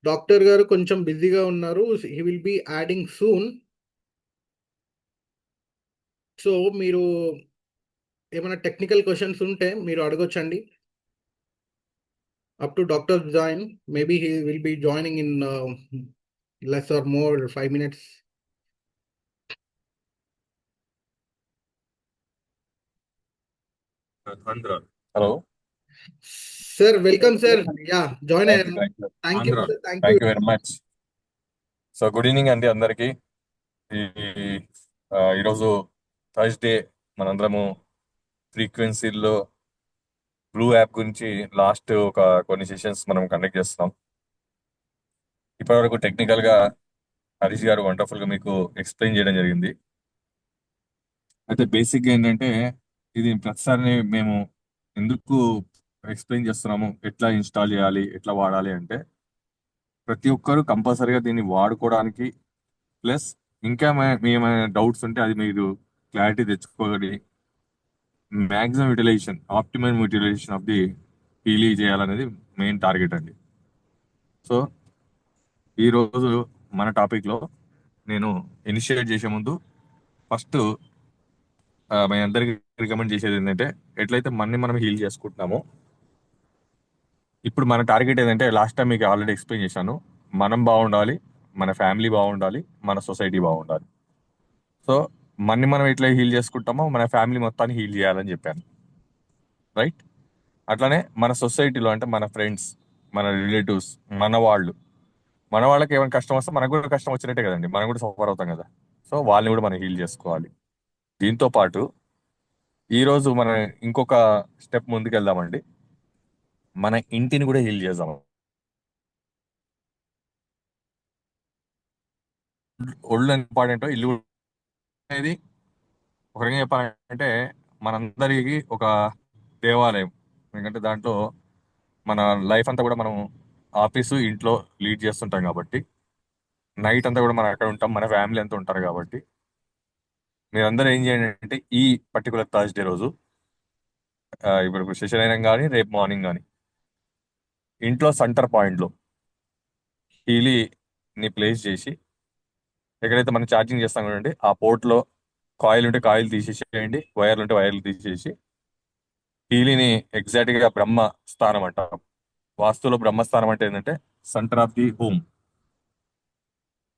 డాక్టర్ గారు కొంచెం బిజీగా ఉన్నారు. He will be adding soon. So మీరు ఏమైనా టెక్నికల్ క్వశ్చన్స్ ఉంటే మీరు అడగొచ్చండి. Up to doctor join, maybe he will be joining in less or more 5 minutes. Andhra. Hello. Sir, welcome, sir. Yeah, join. Thank you. Thank you. Thank you, Andhra. sir. Thank you. Thank you very much. So good evening అండి అందరికీ. ఈ ఈరోజు Thursday మనందరము ఫ్రీక్వెన్సీల్లో blue app గురించి last కొన్ని sessions మనం conduct చేస్తున్నాం. ఇప్పటివరకు టెక్నికల్గా హరీష్ గారు వండర్ఫుల్గా మీకు ఎక్స్ప్లెయిన్ చేయడం జరిగింది. అయితే బేసిక్గా ఏంటంటే ఇది ప్రతిసారి మేము ఎందుకు ఎక్స్ప్లెయిన్ చేస్తున్నాము, ఎట్లా ఇన్స్టాల్ చేయాలి, ఎట్లా వాడాలి అంటే ప్రతి ఒక్కరు కంపల్సరీగా దీన్ని వాడుకోవడానికి ప్లస్ ఇంకా ఏమైనా డౌట్స్ ఉంటే అది మీరు క్లారిటీ తెచ్చుకోగలి maximum utilization, optimum utilization of the Healy చేయాలనేది మెయిన్ టార్గెట్ అండి. సో ఈరోజు మన టాపిక్లో నేను ఇనిషియేట్ చేసే ముందు ఫస్ట్ మీ అందరికి రికమెండ్ చేసేది ఏంటంటే ఎట్లయితే మనం హీల్ చేసుకుంటున్నామో ఇప్పుడు మన టార్గెట్ ఏంటంటే లాస్ట్ టైం మీకు ఆల్రెడీ ఎక్స్ప్లెయిన్ చేశాను. మనం బాగుండాలి, మన ఫ్యామిలీ బాగుండాలి, మన సొసైటీ బాగుండాలి. సో మనం ఎట్లా హీల్ చేసుకుంటామో మన ఫ్యామిలీ మొత్తాన్ని హీల్ చేయాలని చెప్పాను, రైట్? అట్లానే మన సొసైటీలో అంటే మన ఫ్రెండ్స్, మన రిలేటివ్స్, మన వాళ్ళకి ఏమైనా కష్టం వస్తే మనకు కూడా కష్టం వచ్చినట్టే కదండి, మనం కూడా సఫర్ అవుతాం కదా. సో వాళ్ళని కూడా మనం హీల్ చేసుకోవాలి. దీంతో పాటు ఈరోజు మనం ఇంకొక స్టెప్ ముందుకు వెళ్దామండి. మన ఇంటిని కూడా హీల్ చేద్దాం. ఒళ్ళు ఇంపార్టెంట్, ఇల్లు అనేది ఒక రకంగా చెప్పాలంటే మనందరికి ఒక దేవాలయం. ఎందుకంటే దాంట్లో మన లైఫ్ అంతా కూడా మనం ఆఫీసు ఇంట్లో లీడ్ చేస్తుంటాం కాబట్టి నైట్ అంతా కూడా మనం అక్కడ ఉంటాం, మన ఫ్యామిలీ అంతా ఉంటారు కాబట్టి మీరందరూ ఏం చేయండి అంటే ఈ పర్టికులర్ థర్స్డే రోజు ఇప్పుడు సెషన్ అయినా కానీ రేపు మార్నింగ్ కానీ ఇంట్లో సెంటర్ పాయింట్లో హీలీని ప్లేస్ చేసి ఎక్కడైతే మనం ఛార్జింగ్ చేస్తాం కదండి ఆ పోర్ట్లో కాయిల్ ఉంటే కాయిల్ తీసేసేయండి, వైర్లు ఉంటే వైర్లు తీసేసి హీలీని ఎగ్జాక్ట్గా బ్రహ్మ స్థానం అంటాం. వాస్తులో బ్రహ్మస్థానం అంటే ఏంటంటే సెంటర్ ఆఫ్ ది హోమ్.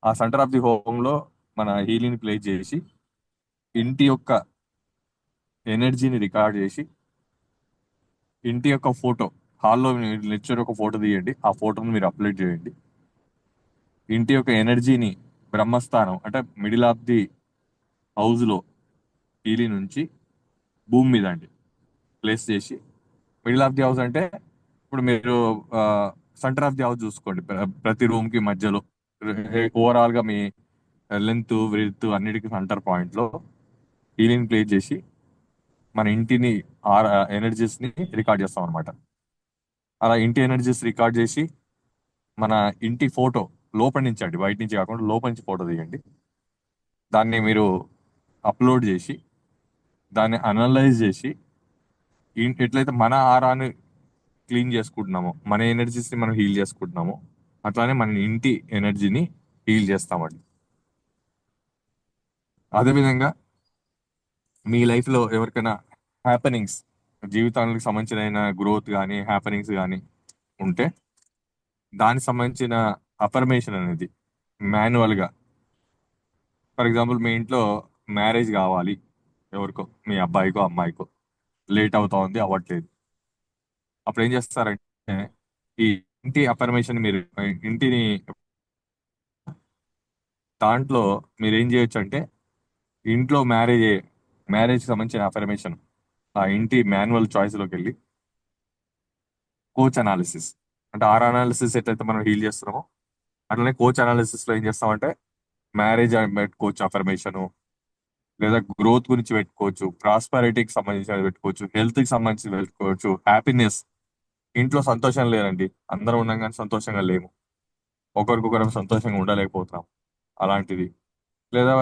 ఆ సెంటర్ ఆఫ్ ది హోమ్ లో మన హీలీని ప్లేస్ చేసి ఇంటి యొక్క ఎనర్జీని రికార్డ్ చేసి ఇంటి యొక్క ఫోటో, హాల్లో లెక్చర్ ఒక ఫోటో తీయండి, ఆ ఫోటోని మీరు అప్లోడ్ చేయండి. ఇంటి యొక్క ఎనర్జీని బ్రహ్మస్థానం అంటే మిడిల్ ఆఫ్ ది హౌస్ లో కీలి నుంచి భూమి మీద అండి ప్లేస్ చేసి, మిడిల్ ఆఫ్ ది హౌస్ అంటే ఇప్పుడు మీరు సెంటర్ ఆఫ్ ది హౌస్ చూసుకోండి, ప్రతి రూమ్ కి మధ్యలో ఓవరాల్ గా మీ లెంత్ విడ్త్ అన్నిటికీ సెంటర్ పాయింట్ లో హీలింగ్ ప్లేస్ చేసి మన ఇంటిని ఎనర్జీస్ ని రికార్డ్ చేస్తాం అనమాట. అలా ఇంటి ఎనర్జీస్ రికార్డ్ చేసి మన ఇంటి ఫోటో లోపలి నుంచి అండి, బయట నుంచి కాకుండా లోపలి నుంచి ఫోటో తీయండి. దాన్ని మీరు అప్లోడ్ చేసి దాన్ని అనలైజ్ చేసి ఎట్లయితే మన ఆరాన్ని క్లీన్ చేసుకుంటున్నామో, మన ఎనర్జీస్ ని మనం హీల్ చేసుకుంటున్నామో, అట్లానే మన ఇంటి ఎనర్జీని హీల్ చేస్తామండి. అదేవిధంగా మీ లైఫ్ లో ఎవరికైనా హ్యాపెనింగ్స్, జీవితానికి సంబంధించిన గ్రోత్ కానీ హ్యాపెనింగ్స్ కానీ ఉంటే దానికి సంబంధించిన అఫర్మేషన్ అనేది మాన్యువల్ గా, ఫర్ ఎగ్జాంపుల్ మీ ఇంట్లో మ్యారేజ్ కావాలి ఎవరికో, మీ అబ్బాయికో అమ్మాయికో లేట్ అవుతా ఉంది, అవ్వట్లేదు. అప్పుడు ఏం చేస్తారంటే ఈ ఇంటి అఫర్మేషన్ మీరు ఇంటిని దాంట్లో మీరు ఏం చేయొచ్చు అంటే ఇంట్లో మ్యారేజ్ సంబంధించిన అఫర్మేషన్ ఆ ఇంటి మాన్యువల్ చాయిస్ లోకి వెళ్ళి కోచ్ అనాలిసిస్, అంటే ఆర్ అనాలిసిస్ ఎట్లయితే మనం హీల్ చేస్తున్నామో అట్లనే కోచ్ అనాలిసిస్ లో ఏం చేస్తామంటే మ్యారేజ్ పెట్టుకోవచ్చు అఫర్మేషన్, లేదా గ్రోత్ గురించి పెట్టుకోవచ్చు, ప్రాస్పరిటీకి సంబంధించి పెట్టుకోవచ్చు, హెల్త్ కి సంబంధించి పెట్టుకోవచ్చు, హ్యాపీనెస్. ఇంట్లో సంతోషం లేదండి, అందరం ఉన్నాం కానీ సంతోషంగా లేము, ఒకరికొకరం సంతోషంగా ఉండలేకపోతున్నాం, అలాంటిది. లేదా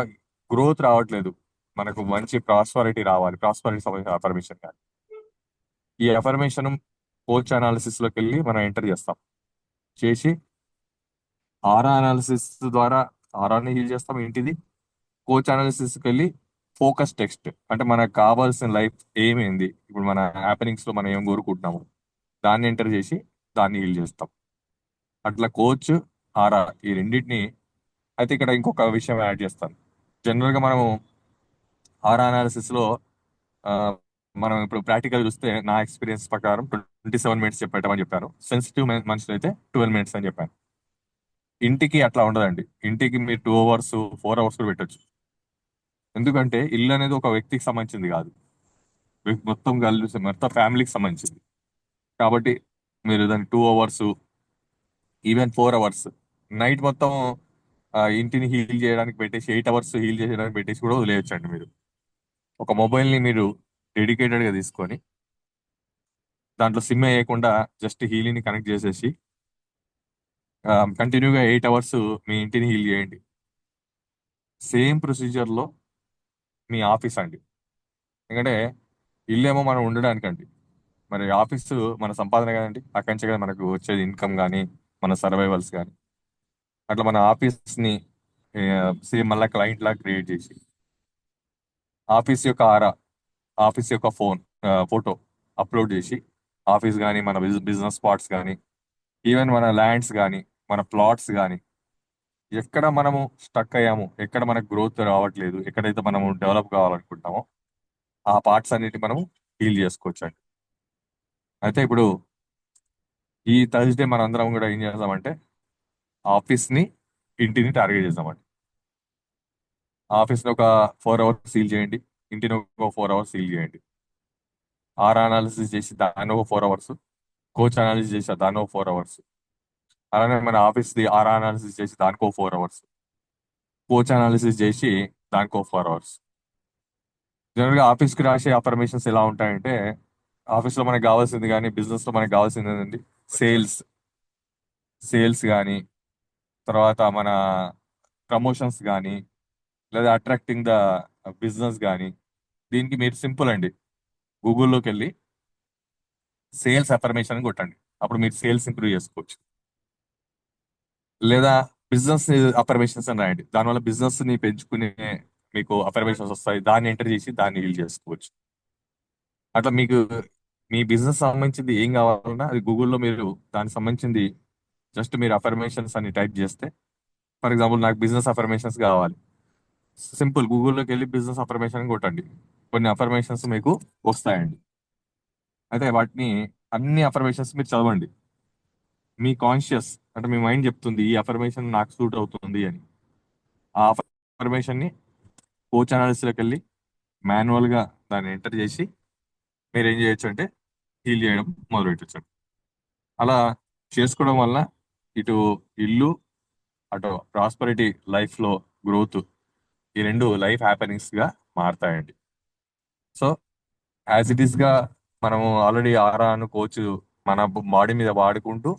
గ్రోత్ రావట్లేదు, మనకు మంచి ప్రాస్పరిటీ రావాలి, ప్రాస్పరిటీ సంబంధించిన అఫర్మేషన్ కానీ ఈ అఫర్మేషన్ కోచ్ అనాలిసిస్ లోకి వెళ్ళి మనం ఎంటర్ చేస్తాం. చేసి ఆరా అనాలిసిస్ ద్వారా ఆరాన్ని హీల్ చేస్తాం ఇంటిది. కోచ్ అనాలిసిస్కి వెళ్ళి ఫోకస్ టెక్స్ట్, అంటే మనకు కావాల్సిన లైఫ్ ఏమైంది, ఇప్పుడు మన హ్యాపెనింగ్స్ లో మనం ఏం కోరుకుంటున్నాము దాన్ని ఎంటర్ చేసి దాన్ని హీల్ చేస్తాం. అట్లా కోచ్ ఆరా ఈ రెండింటిని. అయితే ఇక్కడ ఇంకొక విషయం యాడ్ చేస్తాను. జనరల్ గా మనము ఆరా అనాలిసిస్ లో ఆ, మనం ఇప్పుడు ప్రాక్టికల్ చూస్తే నా ఎక్స్పీరియన్స్ ప్రకారం 27 మినిట్స్ చెప్పేటమని చెప్పాను, సెన్సిటివ్ మనుషులు అయితే 12 మినిట్స్ అని చెప్పాను. ఇంటికి అట్లా ఉండదండి, ఇంటికి మీరు 2 అవర్స్ 4 అవర్స్ కూడా పెట్టొచ్చు. ఎందుకంటే ఇల్లు అనేది ఒక వ్యక్తికి సంబంధించింది కాదు, మొత్తం కలిసి మొత్తం ఫ్యామిలీకి సంబంధించింది. కాబట్టి మీరు దాన్ని 2 అవర్స్, ఈవెన్ 4 అవర్స్, నైట్ మొత్తం ఇంటిని హీల్ చేయడానికి పెట్టేసి 8 అవర్స్ హీల్ చేయడానికి పెట్టేసి కూడా వదిలేయచ్చండి. మీరు ఒక మొబైల్ని మీరు డెడికేటెడ్ గా తీసుకొని దాంట్లో సిమ్ వేయకుండా జస్ట్ హీలింగ్ ని కనెక్ట్ చేసేసి కంటిన్యూగా 8 అవర్స్ మీ ఇంటిని హీల్ చేయండి. సేమ్ ప్రొసీజర్ లో మీ ఆఫీస్ అండి, ఎందుకంటే ఇల్లేమో మనం ఉండడానికండి, మరి ఆఫీస్ మన సంపాదన కదండి, అక్కడి నుంచే కదా మనకు వచ్చేది ఇన్కమ్ కానీ మన సర్వైవల్స్ కానీ. అట్లా మన ఆఫీస్ ని సేమ్ మళ్ళీ క్లయింట్ లా క్రియేట్ చేసి ఆఫీస్ యొక్క ఆరా, ఆఫీస్ యొక్క ఫోటో అప్లోడ్ చేసి ఆఫీస్ కానీ మన బిజినెస్ స్పాట్స్ కానీ ఈవెన్ మన ల్యాండ్స్ కానీ మన ప్లాట్స్ కానీ ఎక్కడ మనము స్టక్ అయ్యాము, ఎక్కడ మనకు గ్రోత్ రావట్లేదు, ఎక్కడైతే మనము డెవలప్ కావాలనుకుంటామో ఆ పార్ట్స్ అన్నిటి మనము హీల్ చేసుకోవచ్చు అండి. అయితే ఇప్పుడు ఈ థర్స్డే మనందరం కూడా ఏం చేద్దామంటే ఆఫీస్ ని ఇంటిని టార్గెట్ చేద్దామండి. ఆఫీస్ ని ఒక 4 అవర్స్ సీల్ చేయండి, ఇంటిని ఒక 4 అవర్స్ సీల్ చేయండి. ఆర్ అనాలిసిస్ చేసి దాన్ని ఒక 4 అవర్స్, కోచ్ అనాలిసిస్ చేసి దాన్ని ఒక 4 అవర్స్, అలానే మన ఆఫీస్ ది ఆర్ అనాలిసిస్ చేసి దానికో 4 అవర్స్, కోచ్ అనాలిసిస్ చేసి దానికో 4 అవర్స్. జనరల్ గా ఆఫీస్ కి రాసే అఫర్మేషన్స్ ఎలా ఉంటాయంటే ఆఫీస్ లో మనకు కావాల్సింది కానీ బిజినెస్ లో మనకు కావాల్సింది ఏంటండి, సేల్స్, సేల్స్ కానీ తర్వాత మన ప్రమోషన్స్ కానీ లేదా అట్రాక్టింగ్ ద బిజినెస్ కానీ. దీనికి మీరు సింపుల్ అండి, గూగుల్లోకి వెళ్ళి సేల్స్ అఫర్మేషన్ కొట్టండి, అప్పుడు మీరు సేల్స్ ఇంప్రూవ్ చేసుకోవచ్చు. లేదా బిజినెస్ అఫర్మేషన్స్ అని రాయండి, దానివల్ల బిజినెస్ ని పెంచుకునే మీకు అఫర్మేషన్స్ వస్తాయి, దాన్ని ఎంటర్ చేసి దాన్ని హీల్ చేసుకోవచ్చు. అట్లా మీకు మీ బిజినెస్ సంబంధించింది ఏం కావాలన్నా అది గూగుల్లో మీరు దానికి సంబంధించింది జస్ట్ మీరు అఫర్మేషన్స్ అని టైప్ చేస్తే, ఫర్ ఎగ్జాంపుల్ నాకు బిజినెస్ అఫర్మేషన్స్ కావాలి, సింపుల్ గూగుల్లోకి వెళ్ళి బిజినెస్ అఫర్మేషన్ కొట్టండి, కొన్ని అఫర్మేషన్స్ మీకు వస్తాయండి. అయితే వాటిని అన్ని అఫర్మేషన్స్ మీరు చదవండి. మీ కాన్షియస్ అంటే మీ మైండ్ చెప్తుంది ఈ అఫర్మేషన్ నాకు సూట్ అవుతుంది అని. ఆ అఫర్మేషన్ ని కోచ్ అనాలిసిస్లోకి వెళ్ళి మాన్యువల్ గా దాన్ని ఎంటర్ చేసి మీరు ఏం చేయొచ్చు అంటే హీల్ చేయడం మొదలు పెట్టచ్చు. అలా చేసుకోవడం వల్ల ఇటు ఇల్లు, అటు ప్రాస్పరిటీ, లైఫ్ లో గ్రోత్, ఈ రెండు లైఫ్ హ్యాపెనింగ్స్ గా మారతాయండి. సో యాజ్ ఇట్ ఈస్ గా మనము ఆల్రెడీ ఆరాను కోచ్ మన బాడీ మీద వాడుకుంటూ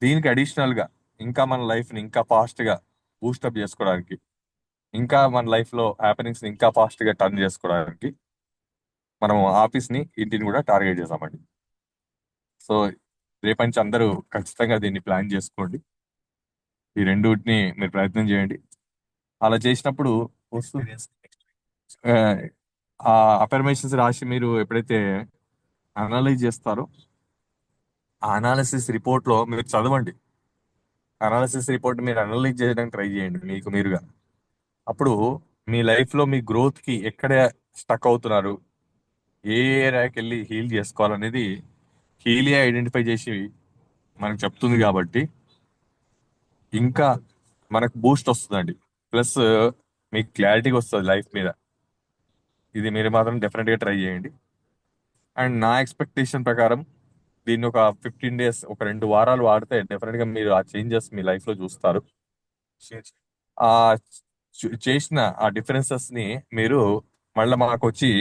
దీనికి అడిషనల్ గా ఇంకా మన లైఫ్ ని ఇంకా ఫాస్ట్ గా బూస్టప్ చేసుకోవడానికి, ఇంకా మన లైఫ్ లో హ్యాపెనింగ్స్ ని ఇంకా ఫాస్ట్ గా టర్న్ చేసుకోవడానికి మనం ఆఫీస్ ని ఇంటిని కూడా టార్గెట్ చేసామండి. సో రేపటి నుంచి అందరూ ఖచ్చితంగా దీన్ని ప్లాన్ చేసుకోండి. ఈ రెండుని మీరు ప్రయత్నం చేయండి. అలా చేసినప్పుడు వస్తుంది. ఆ, ఆ అఫర్మేషన్స్ రాసి మీరు ఎప్పుడైతే అనలైజ్ చేస్తారో ఆ అనాలిసిస్ రిపోర్ట్ లో మీరు చదవండి. అనాలిసిస్ రిపోర్ట్ మీరు అనలైజ్ చేయడానికి ట్రై చేయండి మీకు మీరుగా. అప్పుడు మీ లైఫ్ లో మీ గ్రోత్ కి ఎక్కడ స్టక్ అవుతున్నారు, ఏ ఏరియాకి వెళ్ళి హీల్ చేసుకోవాలనేది హీలియా ఐడెంటిఫై చేసి మనకు చెప్తుంది. కాబట్టి ఇంకా మనకు బూస్ట్ వస్తుందండి. ప్లస్ మీకు క్లారిటీగా వస్తుంది లైఫ్ మీద. ఇది మీరు మాత్రం డెఫినెట్ గా ట్రై చేయండి. అండ్ నా ఎక్స్పెక్టేషన్ ప్రకారం దీన్ని ఒక 15 days, ఒక 2 వారాలు వాడితే డెఫినెట్ గా మీరు ఆ చేంజెస్ మీ లైఫ్ లో చూస్తారు. ఆ చేసిన ఆ డిఫరెన్సెస్ ని మీరు మళ్ళీ మాకు వచ్చి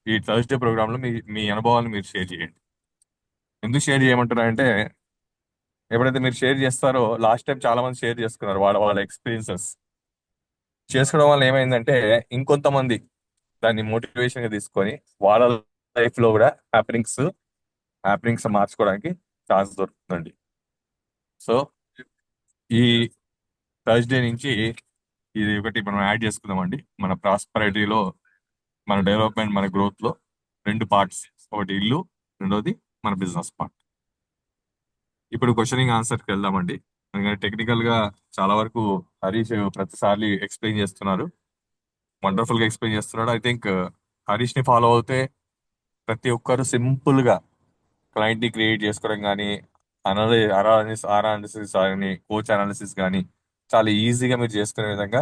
ఈ థర్స్డే ప్రోగ్రామ్ లో మీ మీ అనుభవాలను మీరు షేర్ చేయండి. ఎందుకు షేర్ చేయమంటున్నారంటే ఎప్పుడైతే మీరు షేర్ చేస్తారో, లాస్ట్ టైం చాలా మంది షేర్ చేసుకున్నారు వాళ్ళ వాళ్ళ ఎక్స్పీరియన్సెస్. చేసుకోవడం వల్ల ఏమైందంటే ఇంకొంతమంది దాన్ని మోటివేషన్ గా తీసుకొని వాళ్ళ లైఫ్ లో కూడా హ్యాపీనింగ్స్ హ్యాపీనింగ్స్ మార్చుకోవడానికి ఛాన్స్ దొరుకుతుందండి. సో ఈ థర్స్డే నుంచి ఇది ఒకటి మనం యాడ్ చేసుకుందామండి మన ప్రాస్పరిటీలో, మన డెవలప్మెంట్, మన గ్రోత్ లో 2 parts. ఒకటి ఇల్లు, రెండోది మన బిజినెస్ పార్ట్. ఇప్పుడు క్వశ్చనింగ్ ఆన్సర్కి వెళ్దామండి. ఎందుకంటే టెక్నికల్ గా చాలా వరకు హరీష్ ప్రతిసారి ఎక్స్ప్లెయిన్ చేస్తున్నారు, వండర్ఫుల్ గా ఎక్స్ప్లెయిన్ చేస్తున్నాడు. ఐ థింక్ హరీష్ ని ఫాలో అవుతే ప్రతి ఒక్కరు సింపుల్ గా క్లయింట్ ని క్రియేట్ చేసుకోవడం కానీ, అనాలిసిస్ కానీ, కోచ్ అనాలిసిస్ కానీ చాలా ఈజీగా మీరు చేసుకునే విధంగా.